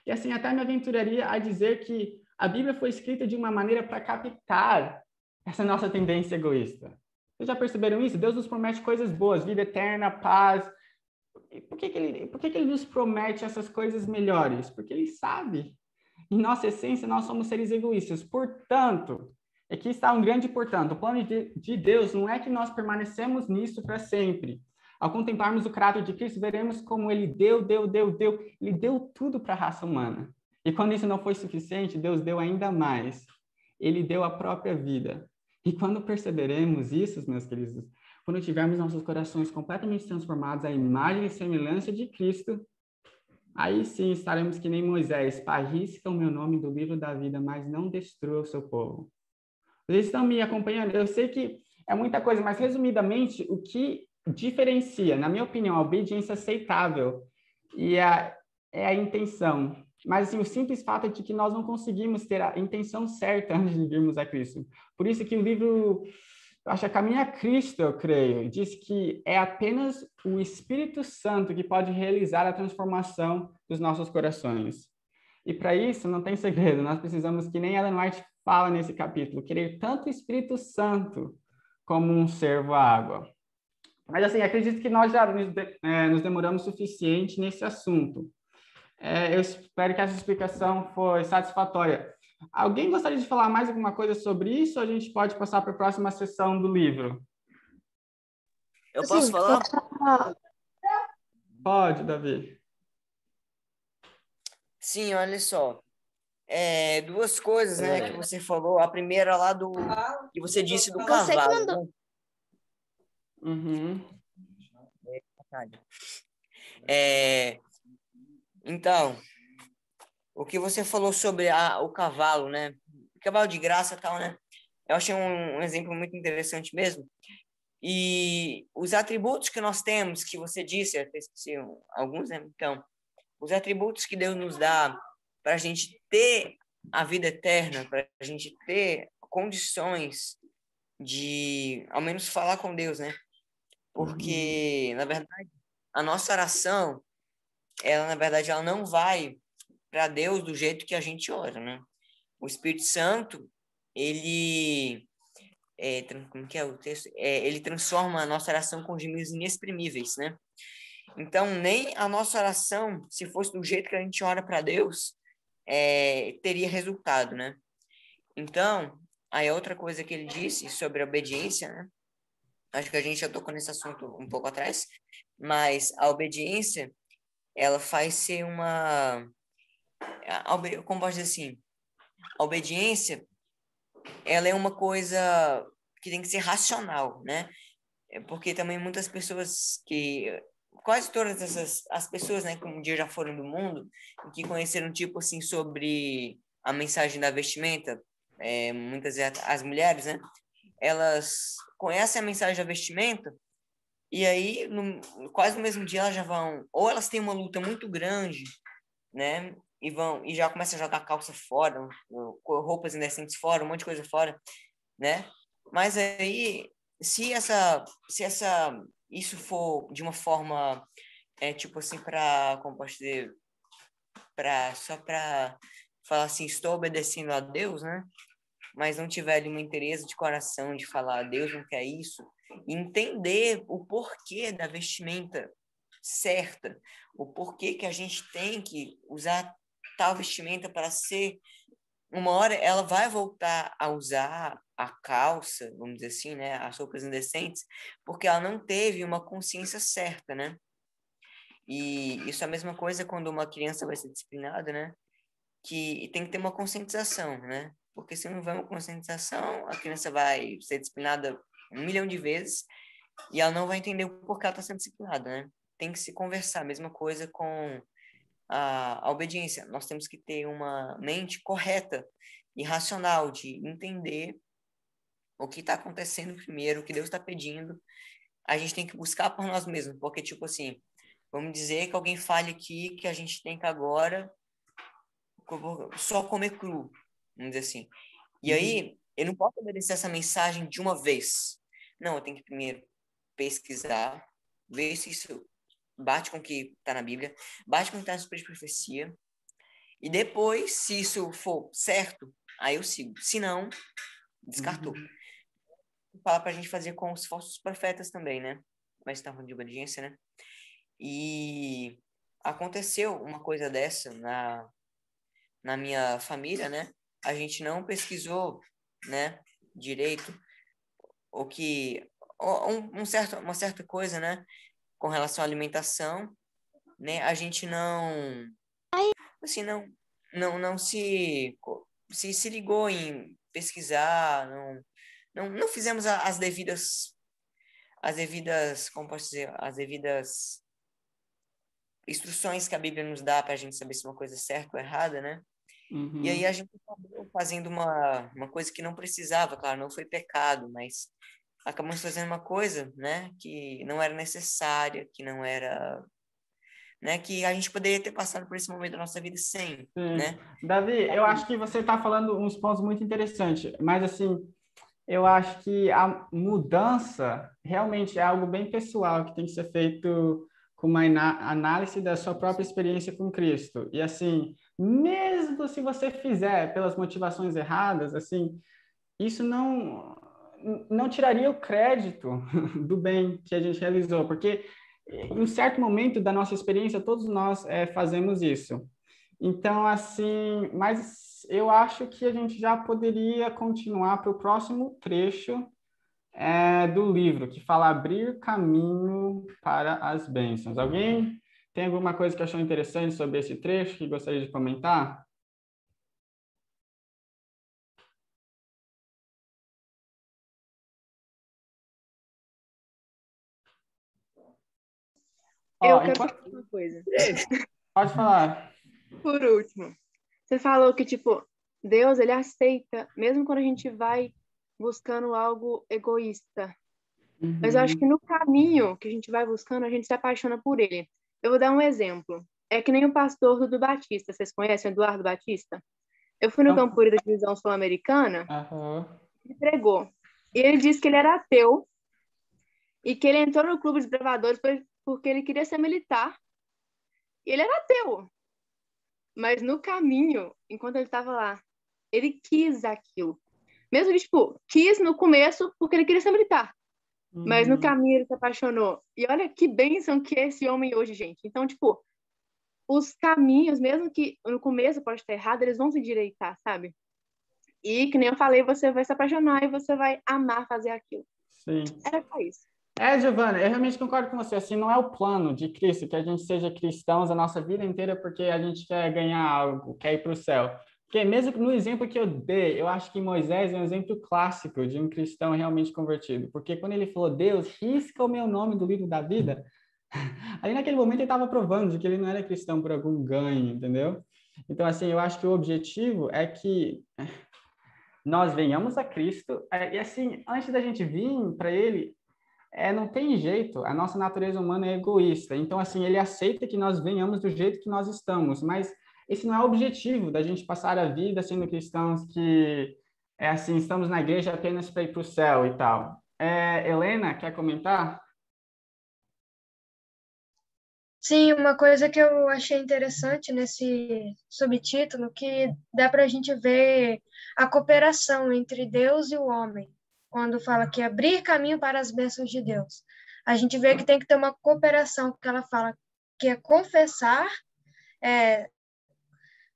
que assim até me aventuraria a dizer que a Bíblia foi escrita de uma maneira para captar essa nossa tendência egoísta. Vocês já perceberam isso? Deus nos promete coisas boas, vida eterna, paz. Por que ele nos promete essas coisas melhores? Porque ele sabe. Em nossa essência, nós somos seres egoístas. Portanto, aqui está um grande portanto. O plano de Deus não é que nós permanecemos nisso para sempre. Ao contemplarmos o caráter de Cristo, veremos como ele deu. Ele deu tudo para a raça humana. E quando isso não foi suficiente, Deus deu ainda mais. Ele deu a própria vida. E quando perceberemos isso, meus queridos, quando tivermos nossos corações completamente transformados à imagem e semelhança de Cristo, aí sim estaremos que nem Moisés, risca o meu nome do livro da vida, mas não destrua o seu povo. Vocês estão me acompanhando? Eu sei que é muita coisa, mas resumidamente, o que diferencia, na minha opinião, a obediência aceitável é a intenção. Mas assim, o simples fato de que nós não conseguimos ter a intenção certa antes de virmos a Cristo. Por isso que o livro, acho que Caminho a Cristo, eu creio, diz que é apenas o Espírito Santo que pode realizar a transformação dos nossos corações. E para isso, não tem segredo, nós precisamos, que nem Ellen White fala nesse capítulo, querer tanto o Espírito Santo como um servo à água. Mas assim, acredito que nós já nos demoramos suficiente nesse assunto. Eu espero que essa explicação foi satisfatória. Alguém gostaria de falar mais alguma coisa sobre isso ou a gente pode passar para a próxima sessão do livro? Eu posso falar? Pode, Davi. Sim, olha só. Duas coisas, né, que você falou. A primeira lá que você disse do cavalo. Você que mandou. Né? Uhum. Então, o que você falou sobre o cavalo, né? O cavalo de graça e tal, né? Eu achei um exemplo muito interessante mesmo. E os atributos que nós temos, que você disse, eu até esqueci alguns, né? Então, os atributos que Deus nos dá para a gente ter a vida eterna, para a gente ter condições de, ao menos, falar com Deus, né? Porque, na verdade, a nossa oração, na verdade, ela não vai para Deus do jeito que a gente ora, né? O Espírito Santo, ele... como que é o texto? Ele transforma a nossa oração com gemidos inexprimíveis, né? Então, nem a nossa oração, se fosse do jeito que a gente ora para Deus, teria resultado, né? Então, aí outra coisa que ele disse sobre a obediência, né? Acho que a gente já tocou nesse assunto um pouco atrás, mas a obediência, ela faz ser uma... Como posso dizer assim? A obediência, ela é uma coisa que tem que ser racional, né? Porque também muitas pessoas quase todas as pessoas, né, que um dia já foram do mundo, que conheceram, tipo assim, sobre a mensagem da vestimenta, muitas vezes as mulheres, né, elas conhecem a mensagem da vestimenta e aí, quase no mesmo dia, elas já vão, ou elas têm uma luta muito grande, né, e já começam a jogar calça fora, roupas indecentes fora, um monte de coisa fora, né, mas aí, se isso for de uma forma, tipo assim, como posso dizer, só para falar assim, estou obedecendo a Deus, né? Mas não tiver ali um interesse de coração de falar, Deus não quer isso, e entender o porquê da vestimenta certa, o porquê que a gente tem que usar tal vestimenta para ser... Uma hora ela vai voltar a usar a calça, vamos dizer assim, né, as roupas indecentes, porque ela não teve uma consciência certa, né? E isso é a mesma coisa quando uma criança vai ser disciplinada, né? Que tem que ter uma conscientização, né? Porque se não houver uma conscientização, a criança vai ser disciplinada 1 milhão de vezes e ela não vai entender o porquê ela está sendo disciplinada, né? Tem que se conversar, mesma coisa com a obediência. Nós temos que ter uma mente correta e racional de entender o que está acontecendo primeiro, o que Deus está pedindo. A gente tem que buscar por nós mesmos, porque, tipo assim, vamos dizer que alguém fale aqui que a gente tem que agora só comer cru, vamos dizer assim. E aí, eu não posso obedecer essa mensagem de uma vez. Não, eu tenho que primeiro pesquisar, ver se isso bate com o que está na Bíblia, bate com o que está no Espírito de Profecia, E depois, se isso for certo, aí eu sigo. Se não, descartou. Fala pra gente fazer com os falsos profetas também, né? Mas tá falando de obediência, né? E aconteceu uma coisa dessa na minha família, né? A gente não pesquisou, né, direito uma certa coisa, né, com relação à alimentação, né? A gente não se ligou em pesquisar, não fizemos as devidas, como posso dizer, as devidas instruções que a Bíblia nos dá para a gente saber se uma coisa é certa ou errada, né? E aí a gente acabou fazendo uma coisa que não precisava, claro, não foi pecado, mas acabamos fazendo uma coisa, né, que não era necessária, que não era, né, que a gente poderia ter passado por esse momento da nossa vida sem, né? Davi, eu acho que você está falando uns pontos muito interessantes, mas assim, eu acho que a mudança realmente é algo bem pessoal, que tem que ser feito com uma análise da sua própria experiência com Cristo. E assim, mesmo se você fizer pelas motivações erradas, assim, isso não tiraria o crédito do bem que a gente realizou, porque em um certo momento da nossa experiência, todos nós fazemos isso. Então, assim, mas eu acho que a gente já poderia continuar para o próximo trecho do livro, que fala abrir caminho para as bênçãos. Alguém tem alguma coisa que achou interessante sobre esse trecho que gostaria de comentar? Eu quero falar uma coisa. Pode falar. Por último, você falou que, tipo, Deus, ele aceita, mesmo quando a gente vai buscando algo egoísta. Mas eu acho que no caminho que a gente vai buscando, a gente se apaixona por ele. Eu vou dar um exemplo. É que nem o pastor Dudu Batista. Vocês conhecem o Eduardo Batista? Eu fui no Campuri da Divisão Sul-Americana e pregou. E ele disse que ele era ateu e que ele entrou no clube de bravadores porque ele queria ser militar. E ele era ateu. Mas no caminho, enquanto ele estava lá, ele quis aquilo. Mesmo que, tipo, quis no começo porque ele queria ser militar. Mas no caminho ele se apaixonou. E olha que bênção que é esse homem hoje, gente. Então, tipo, os caminhos, mesmo que no começo pode estar errado, eles vão se endireitar, sabe? E, que nem eu falei, você vai se apaixonar e você vai amar fazer aquilo. Sim. Era só isso. Giovana, eu realmente concordo com você. Assim, não é o plano de Cristo que a gente seja cristãos a nossa vida inteira porque a gente quer ganhar algo, quer ir para o céu. Porque mesmo no exemplo que eu dei, eu acho que Moisés é um exemplo clássico de um cristão realmente convertido. Porque quando ele falou, Deus, risca o meu nome do livro da vida, aí naquele momento ele estava provando de que ele não era cristão por algum ganho, entendeu? Então, assim, eu acho que o objetivo é que nós venhamos a Cristo, e assim, antes da gente vir para ele, não tem jeito, a nossa natureza humana é egoísta. Então, assim, ele aceita que nós venhamos do jeito que nós estamos, mas esse não é o objetivo da gente passar a vida sendo cristãos que, assim, estamos na igreja apenas para ir para o céu e tal. Helena, quer comentar? Sim, uma coisa que eu achei interessante nesse subtítulo, que dá para a gente ver a cooperação entre Deus e o homem, quando fala que abrir caminho para as bênçãos de Deus. A gente vê que tem que ter uma cooperação, porque ela fala que é confessar,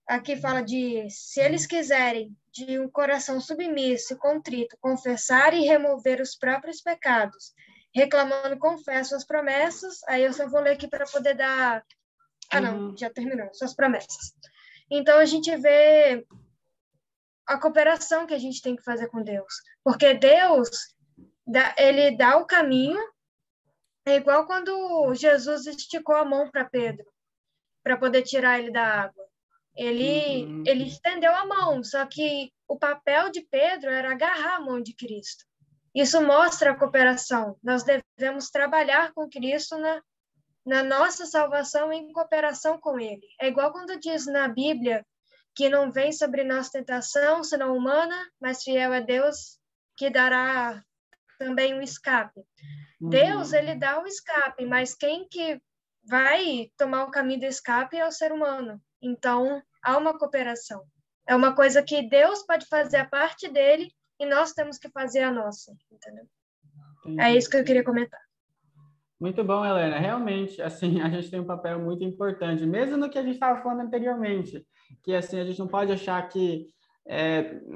aqui fala de, se eles quiserem, de um coração submisso e contrito, confessar e remover os próprios pecados, reclamando, confesso as promessas. Aí eu só vou ler aqui para poder dar... não, já terminou, suas promessas. Então, a gente vê a cooperação que a gente tem que fazer com Deus, porque Deus, ele dá o caminho, é igual quando Jesus esticou a mão para Pedro, para poder tirar ele da água. Ele estendeu a mão, só que o papel de Pedro era agarrar a mão de Cristo. Isso mostra a cooperação. Nós devemos trabalhar com Cristo na nossa salvação em cooperação com Ele. É igual quando diz na Bíblia que não vem sobre nós tentação, senão humana, mas fiel é Deus que dará também um escape. Deus, ele dá o escape, mas quem que vai tomar o caminho do escape é o ser humano. Então, há uma cooperação. É uma coisa que Deus pode fazer a parte dele e nós temos que fazer a nossa, entendeu? É isso que eu queria comentar. Muito bom, Helena. Realmente, assim, a gente tem um papel muito importante, mesmo no que a gente estava falando anteriormente, que assim a gente não pode achar que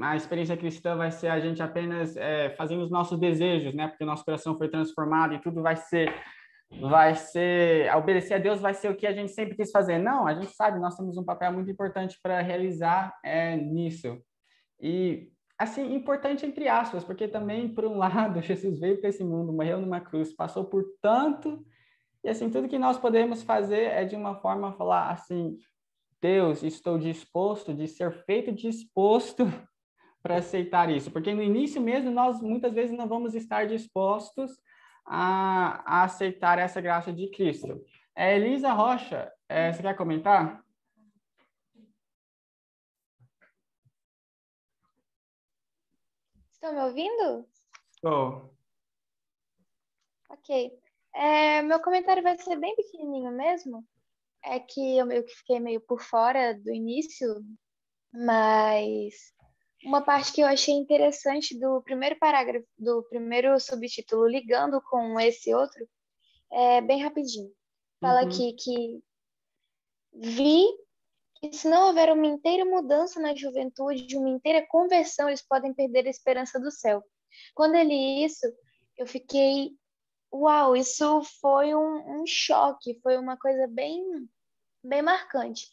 a experiência cristã vai ser a gente apenas fazendo os nossos desejos, né? Porque o nosso coração foi transformado e tudo vai ser obedecer a Deus vai ser o que a gente sempre quis fazer. Não, a gente sabe, nós temos um papel muito importante para realizar nisso. E assim, importante entre aspas, porque também, por um lado, Jesus veio para esse mundo, morreu numa cruz, passou por tanto, e assim, tudo que nós podemos fazer é de uma forma falar assim, Deus, estou disposto de ser feito disposto para aceitar isso, porque no início mesmo nós muitas vezes não vamos estar dispostos a aceitar essa graça de Cristo. Elisa Rocha, você quer comentar? Estão me ouvindo? Estou. Ok. Meu comentário vai ser bem pequenininho mesmo. É que eu meio que fiquei meio por fora do início, mas uma parte que eu achei interessante do primeiro parágrafo, do primeiro subtítulo, ligando com esse outro, é bem rapidinho. Fala aqui que vi que se não houver uma inteira mudança na juventude, uma inteira conversão, eles podem perder a esperança do céu. Quando eu li isso, eu fiquei, uau, isso foi um choque, foi uma coisa bem, bem marcante.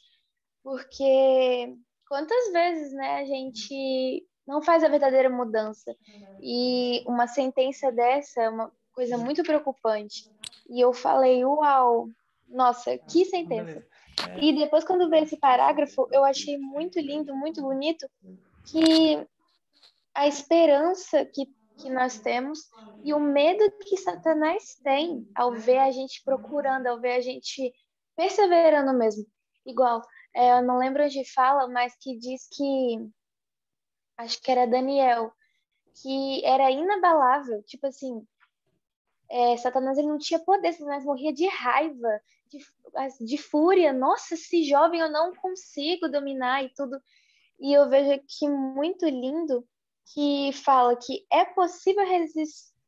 Porque quantas vezes, né, a gente não faz a verdadeira mudança? E uma sentença dessa é uma coisa muito preocupante. E eu falei, uau, nossa, que sentença. E depois, quando veio esse parágrafo, eu achei muito lindo, muito bonito, que a esperança que nós temos e o medo que Satanás tem ao ver a gente procurando, ao ver a gente perseverando mesmo. Igual, eu não lembro onde fala, mas que diz que, acho que era Daniel, que era inabalável, tipo assim, Satanás ele não tinha poder, Satanás morria de raiva, de fúria. Nossa, esse jovem eu não consigo dominar e tudo. E eu vejo aqui muito lindo que fala que é possível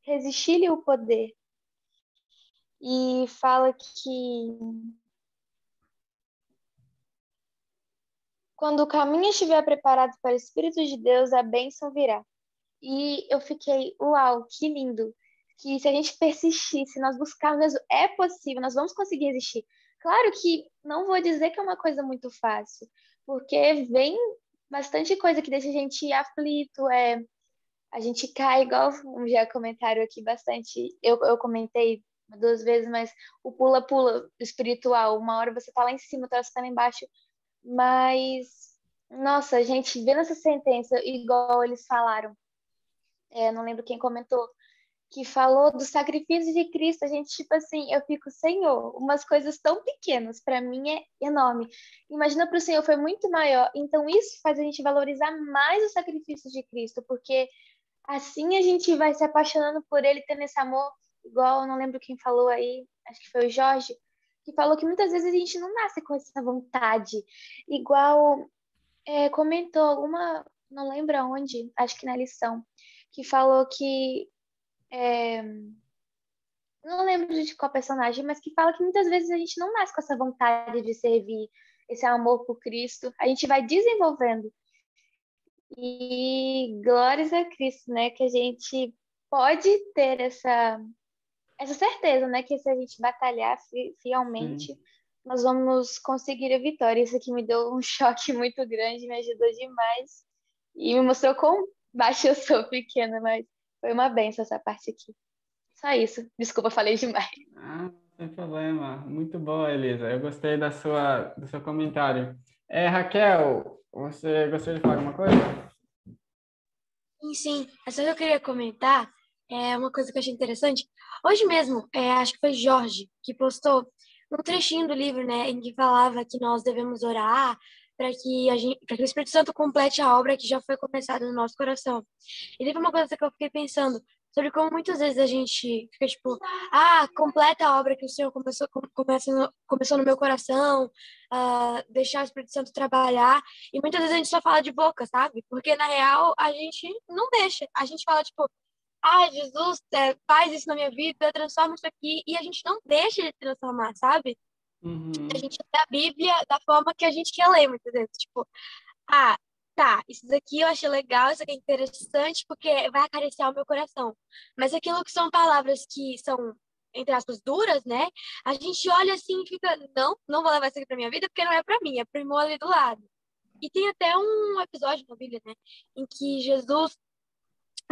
resistir-lhe o poder. E fala que quando o caminho estiver preparado para o Espírito de Deus, a bênção virá. E eu fiquei, uau, que lindo. Que se a gente persistir, se nós buscarmos, é possível, nós vamos conseguir resistir. Claro que não vou dizer que é uma coisa muito fácil, porque vem bastante coisa que deixa a gente aflito, a gente cai, igual já comentaram aqui bastante, eu comentei 2 vezes, mas o pula-pula espiritual, uma hora você tá lá em cima, outra hora você tá lá embaixo, mas, nossa, a gente vê nessa sentença, igual eles falaram, não lembro quem comentou, que falou do sacrifício de Cristo, a gente, tipo assim, eu fico, Senhor, umas coisas tão pequenas, para mim é enorme. Imagina para o Senhor, foi muito maior. Então, isso faz a gente valorizar mais o sacrifício de Cristo, porque assim a gente vai se apaixonando por Ele, tendo esse amor, igual, eu não lembro quem falou aí, acho que foi o Jorge, que falou que muitas vezes a gente não nasce com essa vontade. Igual, comentou alguma, não lembro aonde, acho que na lição, que falou que não lembro de qual personagem, mas que fala que muitas vezes a gente não nasce com essa vontade de servir, esse amor por Cristo, a gente vai desenvolvendo. E glórias a Cristo, né, que a gente pode ter essa certeza, né, que se a gente batalhar fielmente, nós vamos conseguir a vitória. Isso aqui me deu um choque muito grande, me ajudou demais e me mostrou quão baixa eu sou, pequena, mas foi uma benção essa parte aqui. Só isso. Desculpa, falei demais. Não tem problema. Muito boa, Elisa. Eu gostei do seu comentário. Raquel, você gostaria de falar alguma coisa? Sim. Só que eu queria comentar uma coisa que eu achei interessante. Hoje mesmo, acho que foi Jorge que postou um trechinho do livro, né, em que falava que nós devemos orar para que o Espírito Santo complete a obra que já foi começada no nosso coração. E teve uma coisa que eu fiquei pensando, sobre como muitas vezes a gente fica tipo, completa a obra que o Senhor começou no meu coração, deixar o Espírito Santo trabalhar, e muitas vezes a gente só fala de boca, sabe? Porque na real a gente não deixa, a gente fala tipo, Jesus, faz isso na minha vida, transforma isso aqui, e a gente não deixa ele transformar, sabe? A gente lê a Bíblia da forma que a gente quer ler, muitas vezes. Tipo, tá, isso daqui eu achei legal, isso aqui é interessante, porque vai acariciar o meu coração. Mas aquilo que são palavras que são, entre aspas, duras, né? A gente olha assim e fica, não vou levar isso aqui pra minha vida, porque não é pra mim, é pro irmão ali do lado. E tem até um episódio na Bíblia, né? Em que Jesus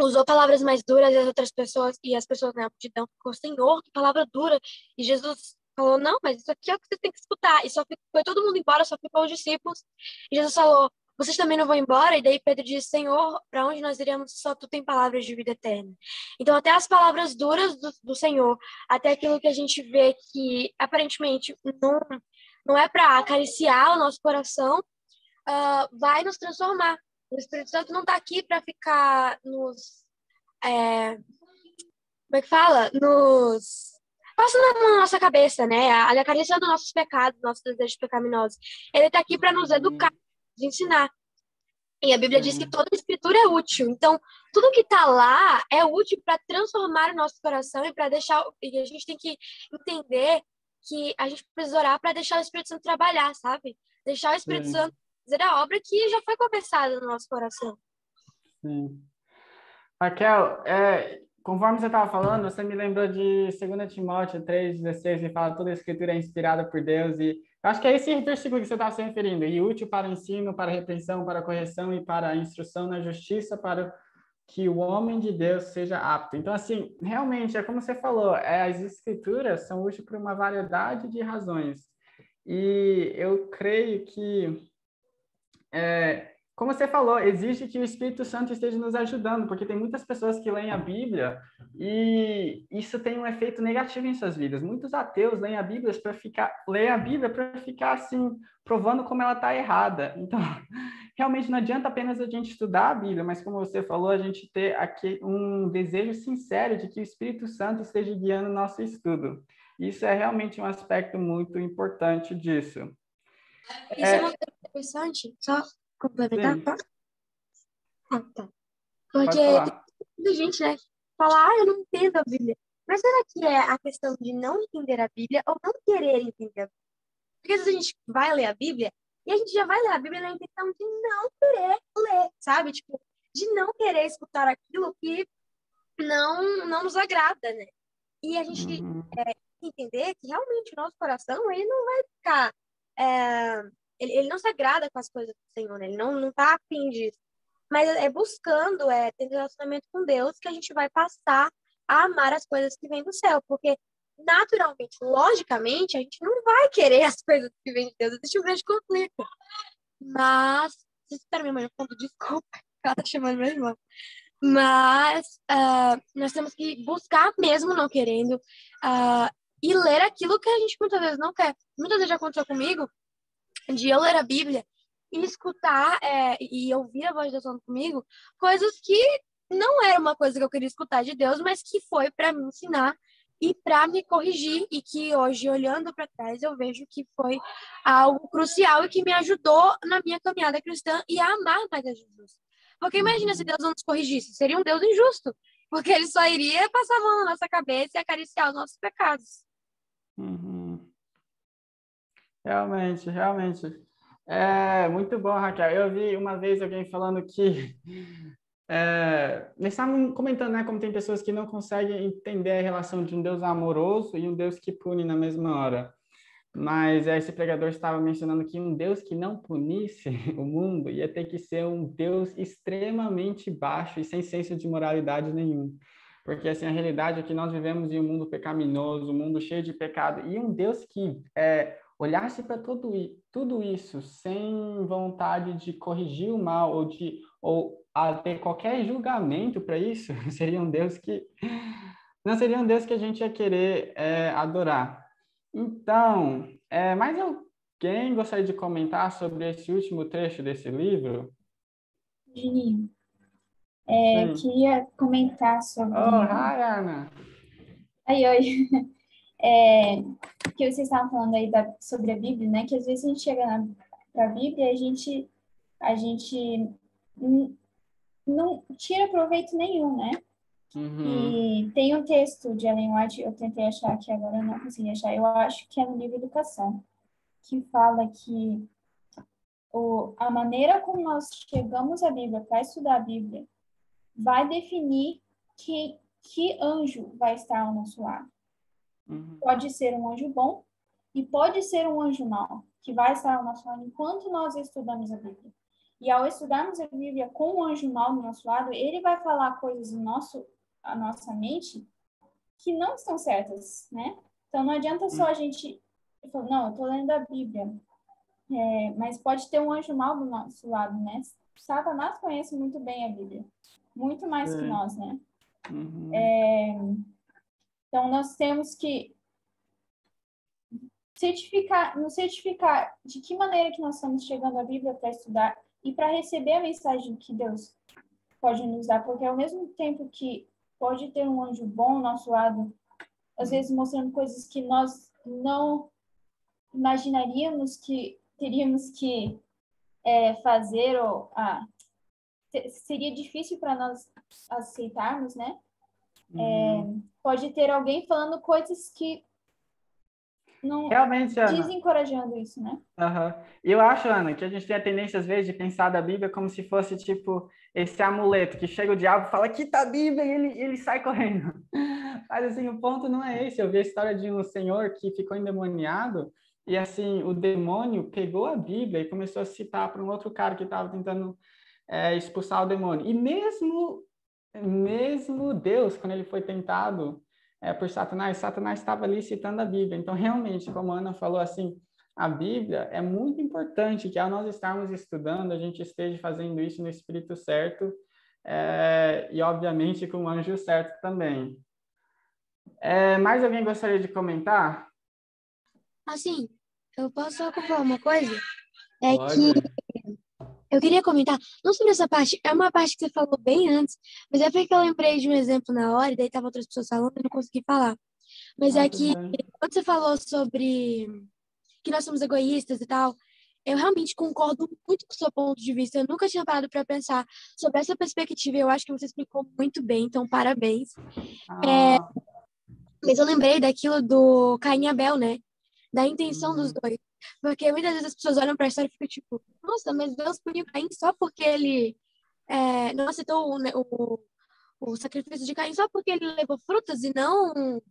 usou palavras mais duras e as outras pessoas, e as pessoas na multidão ficou, Senhor, que palavra dura. E Jesus falou, não, mas isso aqui é o que você tem que escutar. E foi todo mundo embora, só ficou os discípulos. E Jesus falou, vocês também não vão embora? E daí Pedro disse, Senhor, para onde nós iremos? Só tu tem palavras de vida eterna. Então, até as palavras duras do Senhor, até aquilo que a gente vê que, aparentemente, não é para acariciar o nosso coração, vai nos transformar. O Espírito Santo não está aqui para ficar como é que fala? Passando na nossa cabeça, né? Acariciando nossos pecados, nossos desejos pecaminosos. Ele está aqui para nos educar, nos ensinar. E a Bíblia diz que toda a escritura é útil. Então, tudo que está lá é útil para transformar o nosso coração e para deixar. E a gente tem que entender que a gente precisa orar para deixar o Espírito Santo trabalhar, sabe? Deixar o Espírito Santo fazer a obra que já foi começada no nosso coração. Sim. Raquel, conforme você estava falando, você me lembrou de 2 Timóteo 3,16, que fala que toda a escritura é inspirada por Deus, e eu acho que é esse versículo que você está se referindo, e útil para o ensino, para a repreensão, para a correção e para a instrução na justiça, para que o homem de Deus seja apto. Então, assim, realmente, é como você falou, as escrituras são úteis por uma variedade de razões, e eu creio que como você falou, exige que o Espírito Santo esteja nos ajudando, porque tem muitas pessoas que leem a Bíblia e isso tem um efeito negativo em suas vidas. Muitos ateus leem a Bíblia para ficar assim, provando como ela está errada. Então, realmente não adianta apenas a gente estudar a Bíblia, mas como você falou, a gente ter aqui um desejo sincero de que o Espírito Santo esteja guiando o nosso estudo. Isso é realmente um aspecto muito importante disso. Isso é uma coisa interessante, só complementar, tá? Tá. Porque tem gente, né, que fala, eu não entendo a Bíblia. Mas será que é a questão de não entender a Bíblia ou não querer entender a Bíblia? Porque às vezes a gente vai ler a Bíblia e a gente já vai ler a Bíblia na intenção de não querer ler, sabe? Tipo, de não querer escutar aquilo que não nos agrada, né? E a gente entender que realmente o nosso coração, ele não vai ficar... Ele não se agrada com as coisas do Senhor, né? Ele não tá afim disso. Mas é buscando, ter relacionamento com Deus, que a gente vai passar a amar as coisas que vêm do céu. Porque, naturalmente, logicamente, a gente não vai querer as coisas que vêm de Deus. Existe um grande conflito. Mas... Espera, minha mãe, desculpa. Ela tá chamando meu irmão. Mas nós temos que buscar mesmo não querendo e ler aquilo que a gente muitas vezes não quer. Muitas vezes já aconteceu comigo de eu ler a Bíblia e escutar e ouvir a voz de Deus falando comigo coisas que não era uma coisa que eu queria escutar de Deus, mas que foi para me ensinar e para me corrigir, e que hoje, olhando para trás, eu vejo que foi algo crucial e que me ajudou na minha caminhada cristã e a amar mais a Jesus. Porque imagina se Deus não nos corrigisse, seria um Deus injusto, porque ele só iria passar a mão na nossa cabeça e acariciar os nossos pecados. Realmente. É muito bom, Raquel. Eu vi uma vez alguém falando que... eles estavam comentando, né, como tem pessoas que não conseguem entender a relação de um Deus amoroso e um Deus que pune na mesma hora. Mas esse pregador estava mencionando que um Deus que não punisse o mundo ia ter que ser um Deus extremamente baixo e sem senso de moralidade nenhum. Porque, assim, a realidade é que nós vivemos em um mundo pecaminoso, um mundo cheio de pecado, e um Deus que olhasse para tudo isso sem vontade de corrigir o mal ou a ter qualquer julgamento para isso, seria um Deus que não seria um Deus que a gente ia querer adorar. Então, mais alguém gostaria de comentar sobre esse último trecho desse livro? Juninho. Queria comentar sobre... Hi, Ana. Oi. Que vocês estavam falando aí sobre a Bíblia, né? Que às vezes a gente chega para a Bíblia e a gente não tira proveito nenhum, né? E tem um texto de Ellen White, eu tentei achar aqui agora, eu não consegui achar, eu acho que é no livro Educação, que fala que a maneira como nós chegamos à Bíblia, para estudar a Bíblia, vai definir que anjo vai estar ao nosso lado. Pode ser um anjo bom e pode ser um anjo mau, que vai estar ao nosso lado enquanto nós estudamos a Bíblia. E ao estudarmos a Bíblia com um anjo mau do nosso lado, ele vai falar coisas a nossa mente que não estão certas, né? Então não adianta só a gente falar, não, eu estou lendo a Bíblia, mas pode ter um anjo mau do nosso lado, né? Satanás conhece muito bem a Bíblia, muito mais que nós, né? Então nós temos que nos certificar de que maneira que nós estamos chegando à Bíblia para estudar e para receber a mensagem que Deus pode nos dar, porque ao mesmo tempo que pode ter um anjo bom ao nosso lado, às vezes mostrando coisas que nós não imaginaríamos que teríamos que fazer, ou seria difícil para nós aceitarmos, né? Pode ter alguém falando coisas que não... Realmente, Ana. Desencorajando isso, né? E eu acho, Ana, que a gente tem a tendência, às vezes, de pensar da Bíblia como se fosse, tipo, esse amuleto que chega o diabo e fala, aqui tá a Bíblia, e ele sai correndo. Mas, assim, o ponto não é esse. Eu vi a história de um senhor que ficou endemoniado e, assim, o demônio pegou a Bíblia e começou a citar para um outro cara que estava tentando expulsar o demônio. E mesmo Deus, quando ele foi tentado por Satanás estava ali citando a Bíblia. Então, realmente, como a Ana falou, assim, a Bíblia é muito importante que ao nós estarmos estudando, a gente esteja fazendo isso no espírito certo e, obviamente, com o anjo certo também. Mais alguém gostaria de comentar? Assim, eu posso só falar uma coisa? Pode. Que eu queria comentar, não sobre essa parte, é uma parte que você falou bem antes, mas é porque eu lembrei de um exemplo na hora, e daí tava outras pessoas falando e não consegui falar. Mas que quando você falou sobre que nós somos egoístas e tal, eu realmente concordo muito com o seu ponto de vista. Eu nunca tinha parado para pensar sobre essa perspectiva. Eu acho que você explicou muito bem, então parabéns. Mas eu lembrei daquilo do Caim e Abel, né? Da intenção dos dois. Porque muitas vezes as pessoas olham para a história e ficam tipo, nossa, mas Deus puniu Caim só porque ele não aceitou o sacrifício de Caim, só porque ele levou frutas e não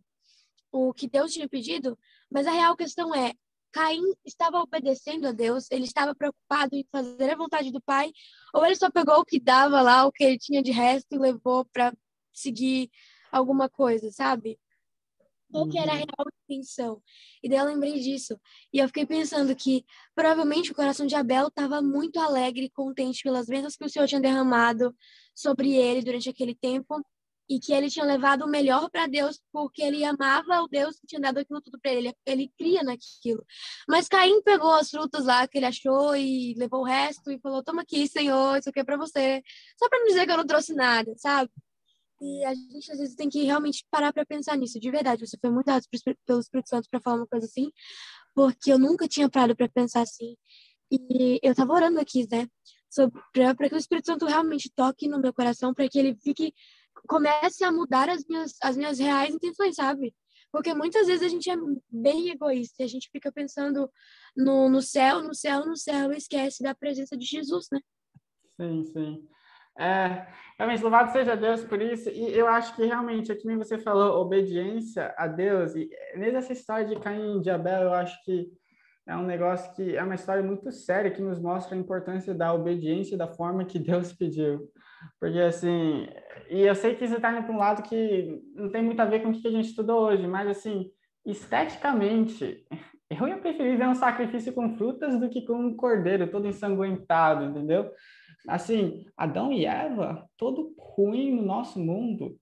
o que Deus tinha pedido. Mas a real questão é, Caim estava obedecendo a Deus, ele estava preocupado em fazer a vontade do Pai, ou ele só pegou o que dava lá, o que ele tinha de resto e levou para seguir alguma coisa, sabe? Qual que era a real intenção? E daí eu lembrei disso. E eu fiquei pensando que provavelmente o coração de Abel estava muito alegre e contente pelas bênçãos que o Senhor tinha derramado sobre ele durante aquele tempo e que ele tinha levado o melhor para Deus porque ele amava o Deus que tinha dado aquilo tudo para ele. Ele cria naquilo. Mas Caim pegou as frutas lá que ele achou e levou o resto e falou, toma aqui, Senhor, isso aqui é para você. Só para não dizer que eu não trouxe nada, sabe? E a gente, às vezes, tem que realmente parar para pensar nisso. De verdade, você foi muito dado pelo Espírito Santo para falar uma coisa assim, porque eu nunca tinha parado para pensar assim. E eu tava orando aqui, né, para que o Espírito Santo realmente toque no meu coração, para que ele comece a mudar as minhas reais intenções, sabe? Porque muitas vezes a gente é bem egoísta, a gente fica pensando no céu, e esquece da presença de Jesus, né? Sim. Realmente, louvado seja Deus por isso, e eu acho que realmente, é que nem você falou, obediência a Deus, e nessa história de Caim e de Abel, eu acho que é um negócio que é uma história muito séria, que nos mostra a importância da obediência da forma que Deus pediu, porque assim, e eu sei que você está indo para um lado que não tem muito a ver com o que a gente estudou hoje, mas assim, esteticamente, eu ia preferir ver um sacrifício com frutas do que com um cordeiro todo ensanguentado, entendeu? Assim, Adão e Eva, todo ruim no nosso mundo,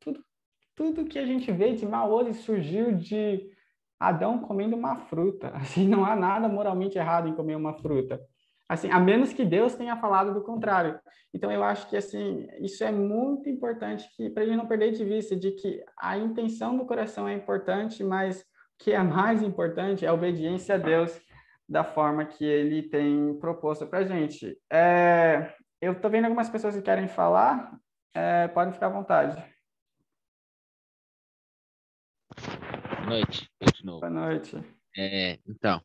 tudo que a gente vê de mal hoje surgiu de Adão comendo uma fruta. Assim, não há nada moralmente errado em comer uma fruta. Assim, a menos que Deus tenha falado do contrário. Então, eu acho que, assim, isso é muito importante para a gente não perder de vista de que a intenção do coração é importante, mas o que é mais importante é a obediência a Deus da forma que Ele tem proposto para a gente. Eu estou vendo algumas pessoas que querem falar, podem ficar à vontade. Boa noite, eu de novo. Boa noite. Então,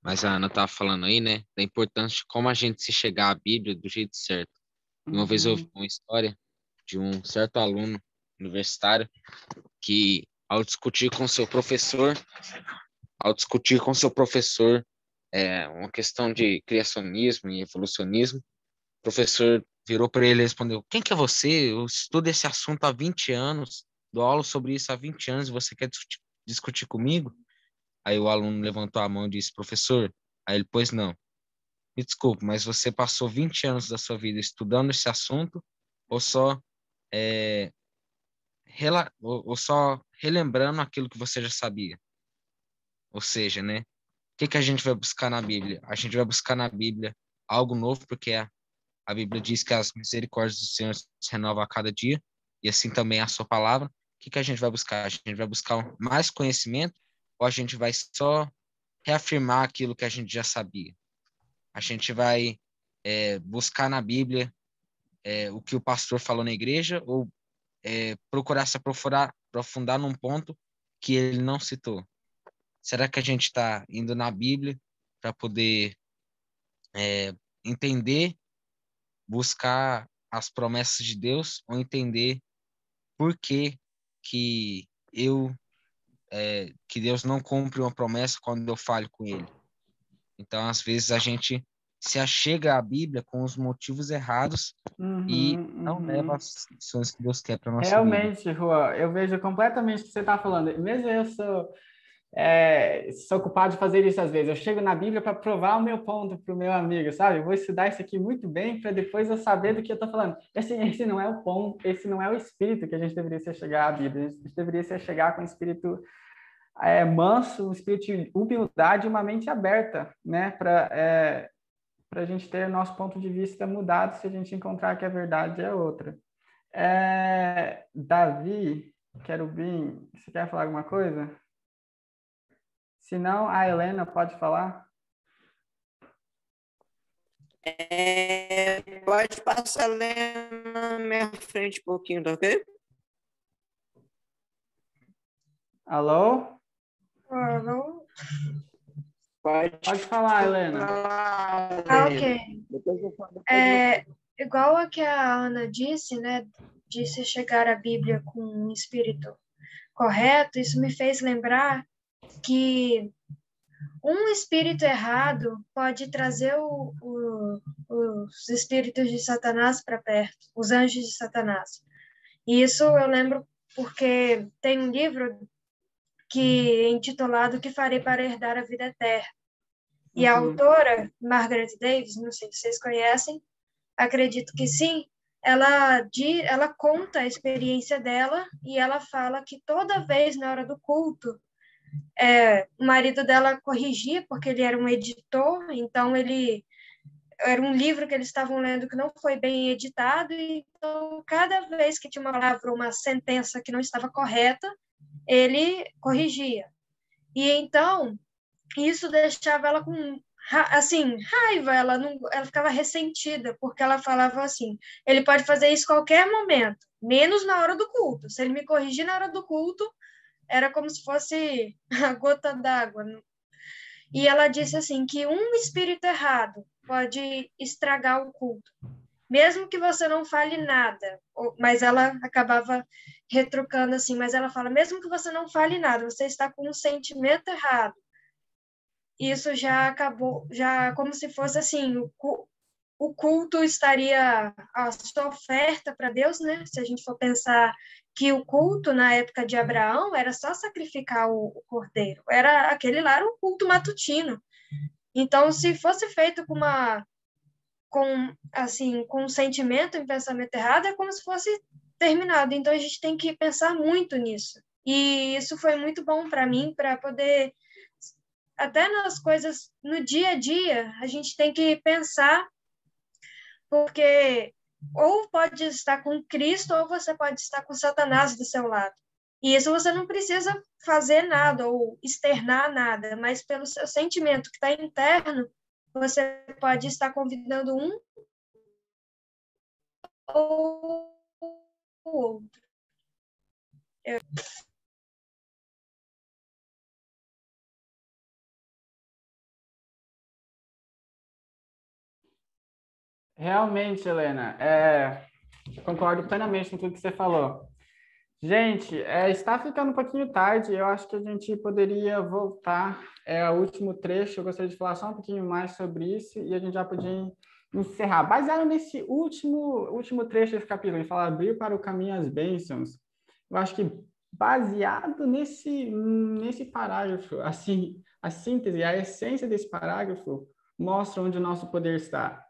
mas a Ana estava falando aí, né, da importância de como a gente se chegar à Bíblia do jeito certo. Uma vez eu ouvi uma história de um certo aluno universitário que, ao discutir com seu professor, uma questão de criacionismo e evolucionismo, o professor virou para ele e respondeu: quem que é você? Eu estudo esse assunto há 20 anos, dou aula sobre isso há 20 anos, e você quer discutir comigo? Aí o aluno levantou a mão e disse: professor. Aí ele: pois não. Me desculpe, mas você passou 20 anos da sua vida estudando esse assunto ou só relembrando aquilo que você já sabia? Ou seja, né? O que a gente vai buscar na Bíblia? A gente vai buscar na Bíblia algo novo, porque a Bíblia diz que as misericórdias do Senhor se renovam a cada dia, e assim também a sua palavra. O que a gente vai buscar? A gente vai buscar mais conhecimento ou a gente vai só reafirmar aquilo que a gente já sabia? A gente vai buscar na Bíblia o que o pastor falou na igreja ou procurar se aprofundar num ponto que ele não citou? Será que a gente está indo na Bíblia para poder entender, buscar as promessas de Deus, ou entender por que Deus não cumpre uma promessa quando eu falho com ele? Então, às vezes, a gente se achega à Bíblia com os motivos errados e não leva as lições que Deus quer para a nossa vida. Realmente, Juan, eu vejo completamente o que você está falando. Mesmo eu sou ocupado de fazer isso às vezes. Eu chego na Bíblia para provar o meu ponto para o meu amigo, sabe? Eu vou estudar isso aqui muito bem para depois eu saber do que eu estou falando. Esse não é o ponto, esse não é o espírito que a gente deveria se chegar à Bíblia. A gente deveria se chegar com um espírito manso, um espírito de humildade e uma mente aberta, né? Para a gente ter nosso ponto de vista mudado se a gente encontrar que a verdade é outra. Davi, Querubim, você quer falar alguma coisa? Se não, a Helena pode falar. Pode passar a Helena na minha frente um pouquinho, tá ok? Alô? Alô? Pode falar, Helena. Ok. Igual a que a Ana disse, né, de se chegar à Bíblia com um espírito correto, isso me fez lembrar que um espírito errado pode trazer os espíritos de Satanás para perto, os anjos de Satanás. E isso eu lembro porque tem um livro que é intitulado Que Farei para Herdar a Vida Eterna. E a autora, Margaret Davis, não sei se vocês conhecem, acredito que sim, ela conta a experiência dela e ela fala que toda vez na hora do culto, o marido dela corrigia, porque ele era um editor, então era um livro que eles estavam lendo que não foi bem editado, então cada vez que tinha uma palavra ou uma sentença que não estava correta, ele corrigia. E então, isso deixava ela com, assim, raiva, ela ficava ressentida, porque ela falava assim, ele pode fazer isso a qualquer momento, menos na hora do culto. Se ele me corrigir na hora do culto, era como se fosse a gota d'água. E ela disse assim, que um espírito errado pode estragar o culto, mesmo que você não fale nada. Mas ela acabava retrucando assim, mas ela fala, mesmo que você não fale nada, você está com um sentimento errado. Isso já acabou, já como se fosse assim, o culto estaria, a sua oferta para Deus, né? Se a gente for pensar que o culto na época de Abraão era só sacrificar o cordeiro, aquele lá era um culto matutino. Então, se fosse feito com um sentimento, um pensamento errado, é como se fosse terminado. Então, a gente tem que pensar muito nisso. E isso foi muito bom para mim, para poder até nas coisas no dia a dia, a gente tem que pensar, porque ou pode estar com Cristo ou você pode estar com Satanás do seu lado. E isso você não precisa fazer nada ou externar nada, mas pelo seu sentimento que está interno, você pode estar convidando um ou o outro. Realmente, Helena, concordo plenamente com tudo que você falou. Gente, está ficando um pouquinho tarde, eu acho que a gente poderia voltar ao último trecho, eu gostaria de falar só um pouquinho mais sobre isso e a gente já podia encerrar. Baseado nesse último trecho desse capítulo, ele fala abrir para o caminho as bênçãos, eu acho que baseado nesse parágrafo, assim, a síntese, a essência desse parágrafo mostra onde o nosso poder está.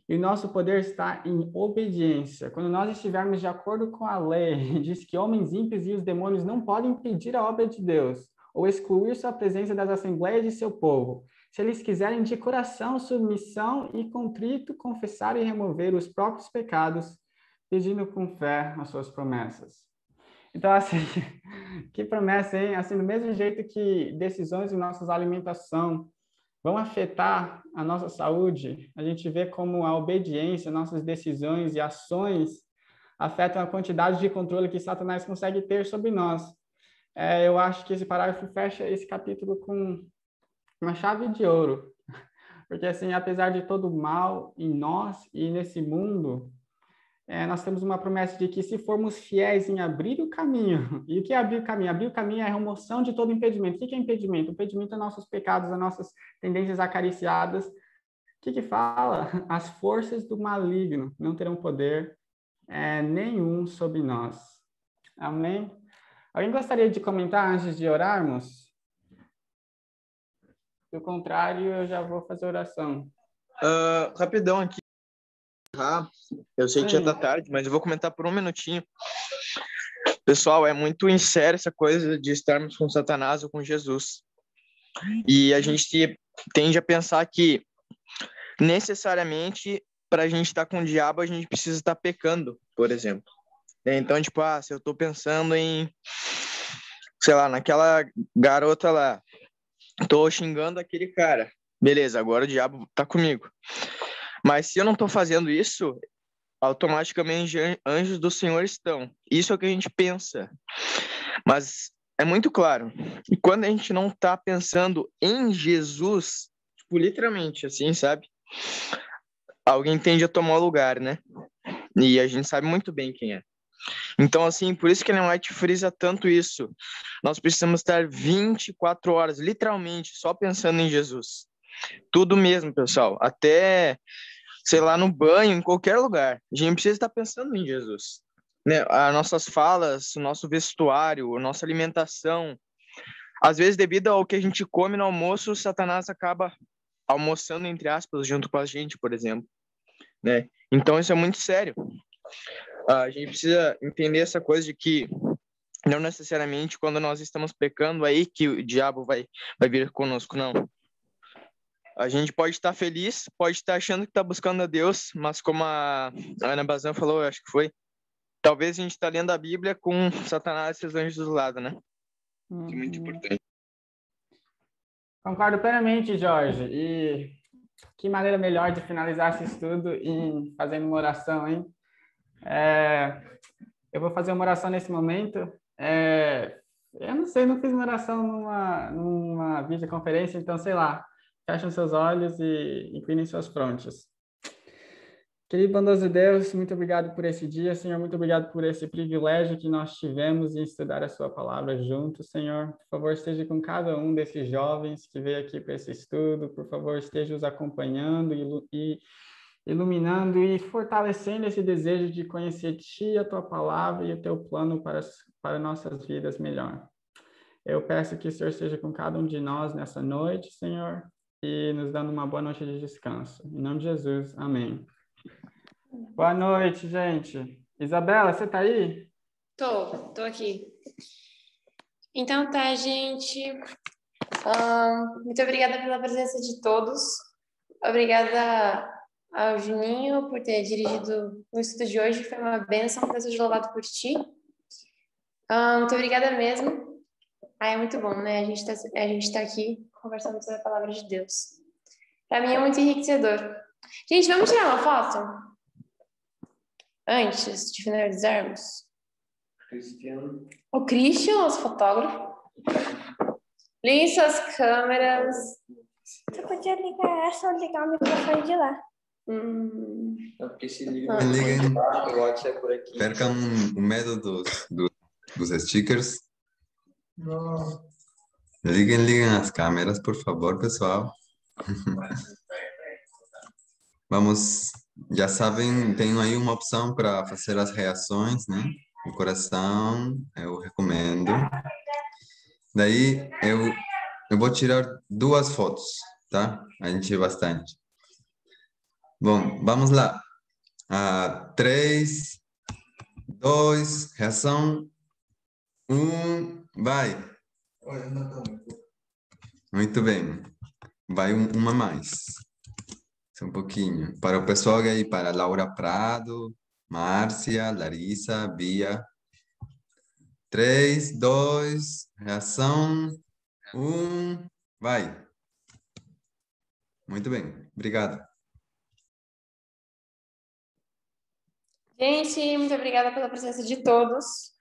E o nosso poder está em obediência. Quando nós estivermos de acordo com a lei, diz que homens ímpios e os demônios não podem impedir a obra de Deus ou excluir sua presença das assembleias de seu povo. Se eles quiserem de coração, submissão e contrito, confessar e remover os próprios pecados, pedindo com fé as suas promessas. Então, assim, que promessa, hein? Assim, do mesmo jeito que decisões em nossa alimentação vão afetar a nossa saúde, a gente vê como a obediência, nossas decisões e ações afetam a quantidade de controle que Satanás consegue ter sobre nós. Eu acho que esse parágrafo fecha esse capítulo com uma chave de ouro, porque assim, apesar de todo o mal em nós e nesse mundo, nós temos uma promessa de que se formos fiéis em abrir o caminho, e o que é abrir o caminho? Abrir o caminho é a remoção de todo impedimento. O que é impedimento? O impedimento é nossos pecados, as nossas tendências acariciadas. O que fala? As forças do maligno não terão poder nenhum sobre nós. Amém? Alguém gostaria de comentar antes de orarmos? Do contrário, eu já vou fazer oração. Rapidão aqui. Eu sei que já tá tarde, mas eu vou comentar por um minutinho. Pessoal, é muito inséria essa coisa de estarmos com Satanás ou com Jesus. E a gente tende a pensar que necessariamente para a gente estar com o diabo, a gente precisa estar pecando, por exemplo. Então, tipo, se eu tô pensando em, sei lá, naquela garota lá, tô xingando aquele cara, beleza, agora o diabo tá comigo. Mas se eu não estou fazendo isso, automaticamente anjos do Senhor estão. Isso é o que a gente pensa. Mas é muito claro. E quando a gente não está pensando em Jesus, tipo, literalmente, assim, sabe? Alguém tende a tomar o lugar, né? E a gente sabe muito bem quem é. Então, assim, por isso que Ellen White frisa tanto isso. Nós precisamos estar 24 horas, literalmente, só pensando em Jesus. Tudo mesmo, pessoal. Até, sei lá, no banho, em qualquer lugar. A gente precisa estar pensando em Jesus. Né? As nossas falas, o nosso vestuário, a nossa alimentação. Às vezes, devido ao que a gente come no almoço, Satanás acaba almoçando, entre aspas, junto com a gente, por exemplo. Né? Então, isso é muito sério. A gente precisa entender essa coisa de que não necessariamente quando nós estamos pecando aí que o diabo vai vir conosco, não. A gente pode estar feliz, pode estar achando que está buscando a Deus, mas como a Ana Bazan falou, eu acho que foi, talvez a gente está lendo a Bíblia com Satanás e seus anjos do lado, né? Que é muito importante. Concordo plenamente, Jorge. E que maneira melhor de finalizar esse estudo em fazendo uma oração, hein? Eu vou fazer uma oração nesse momento. Eu não sei, não fiz uma oração numa videoconferência, então, sei lá, fechem seus olhos e inclinem suas frontes. Querido bondoso Deus, muito obrigado por esse dia, Senhor, muito obrigado por esse privilégio que nós tivemos em estudar a sua palavra juntos, Senhor. Por favor, esteja com cada um desses jovens que veio aqui para esse estudo, por favor, esteja os acompanhando e iluminando e fortalecendo esse desejo de conhecer Ti, a Tua palavra e o Teu plano para nossas vidas melhor. Eu peço que o Senhor esteja com cada um de nós nessa noite, Senhor, e nos dando uma boa noite de descanso. Em nome de Jesus, amém. Boa noite, gente. Isabela, você tá aí? Tô aqui. Então tá, gente. Muito obrigada pela presença de todos. Obrigada ao Juninho por ter dirigido o estudo de hoje. Foi uma bênção. Deus seja louvado por ti. Muito obrigada mesmo. É muito bom, né? A gente tá aqui conversando sobre a palavra de Deus. Para mim é muito enriquecedor. Gente, vamos tirar uma foto? Antes de finalizarmos. O Christian, nosso fotógrafo. Liguem suas câmeras. Você podia ligar essa ou ligar o microfone de lá. Não, porque se liga Liguem, o WhatsApp por aqui. percam o medo dos stickers. Liguem as câmeras, por favor, pessoal. Vamos, já sabem, tenho aí uma opção para fazer as reações, né? O coração, eu recomendo. Daí, eu vou tirar 2 fotos, tá? A gente é bastante. Bom, vamos lá. 3, 2, reação. 1, vai. Muito bem. Vai uma mais. Só um pouquinho. Para o pessoal aí, para Laura Prado, Márcia, Larissa, Bia. 3, 2, reação. 1, vai. Muito bem. Obrigado. Gente, muito obrigada pela presença de todos.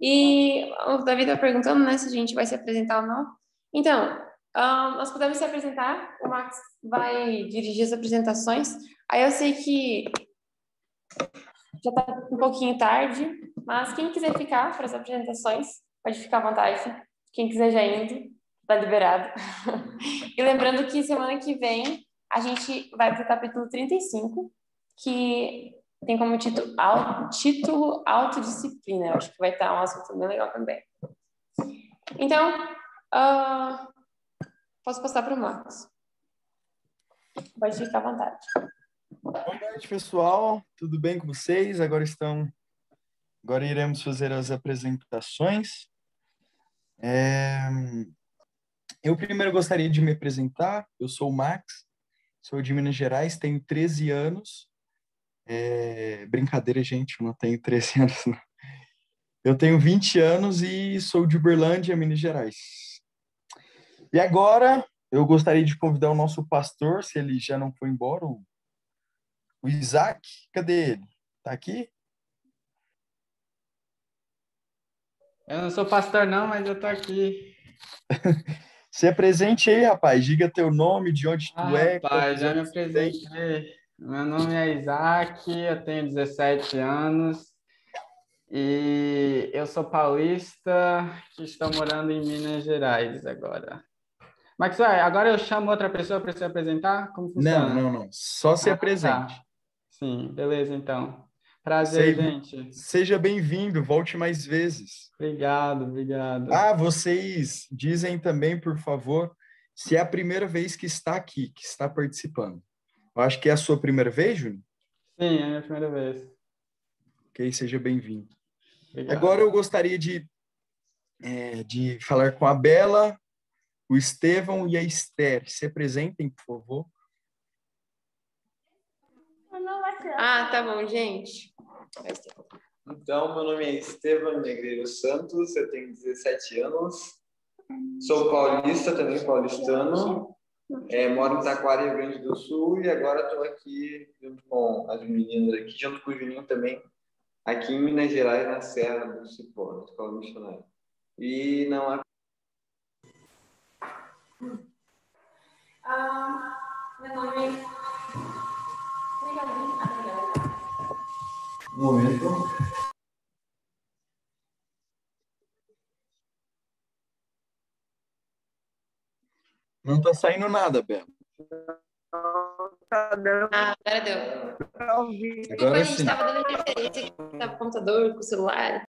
E o Davi está perguntando, né, se a gente vai se apresentar ou não. Então, nós podemos se apresentar. O Max vai dirigir as apresentações. Aí eu sei que já está um pouquinho tarde, mas quem quiser ficar para as apresentações, pode ficar à vontade. Quem quiser já indo, está liberado. E lembrando que semana que vem a gente vai para o capítulo 35, que tem como título Autodisciplina. Eu acho que vai estar um assunto bem legal também. Então, posso passar para o Marcos. Pode ficar à vontade. Boa noite, pessoal. Tudo bem com vocês? Agora iremos fazer as apresentações. Eu primeiro gostaria de me apresentar. Eu sou o Max, sou de Minas Gerais, tenho 13 anos. Brincadeira, gente, eu não tenho 13 anos, não. Eu tenho 20 anos e sou de Uberlândia, Minas Gerais. E agora, eu gostaria de convidar o nosso pastor, se ele já não foi embora, o Isaac. Cadê ele? Tá aqui? Eu não sou pastor não, mas eu tô aqui. Se apresente aí, rapaz. Diga teu nome, de onde tu é. Rapaz, já me apresentei. Meu nome é Isaac, eu tenho 17 anos e eu sou paulista que estou morando em Minas Gerais agora. Max, agora eu chamo outra pessoa para se apresentar? Como funciona? Não. Só se apresente. Tá. Sim, beleza então. Prazer, gente. Seja bem-vindo, volte mais vezes. Obrigado. Vocês dizem também, por favor, se é a primeira vez que está aqui, que está participando. Eu acho que é a sua primeira vez, Júnior? Sim, é a minha primeira vez. Ok, seja bem-vindo. Obrigado. Agora eu gostaria de falar com a Bela, o Estevão e a Esther. Se apresentem, por favor. Tá bom, gente. Então, meu nome é Estevão Negreiro Santos, eu tenho 17 anos, sou paulista, também paulistano, moro em Taquara, Rio Grande do Sul, e agora estou aqui junto com as meninas aqui, junto com o Juninho também, aqui em Minas Gerais, na Serra do Cipó, na Escola Missionária. E não há... Meu nome Um momento. Não está saindo nada, Bela. Agora deu. Agora Depois a gente sim. estava dando referência com o computador, com o celular.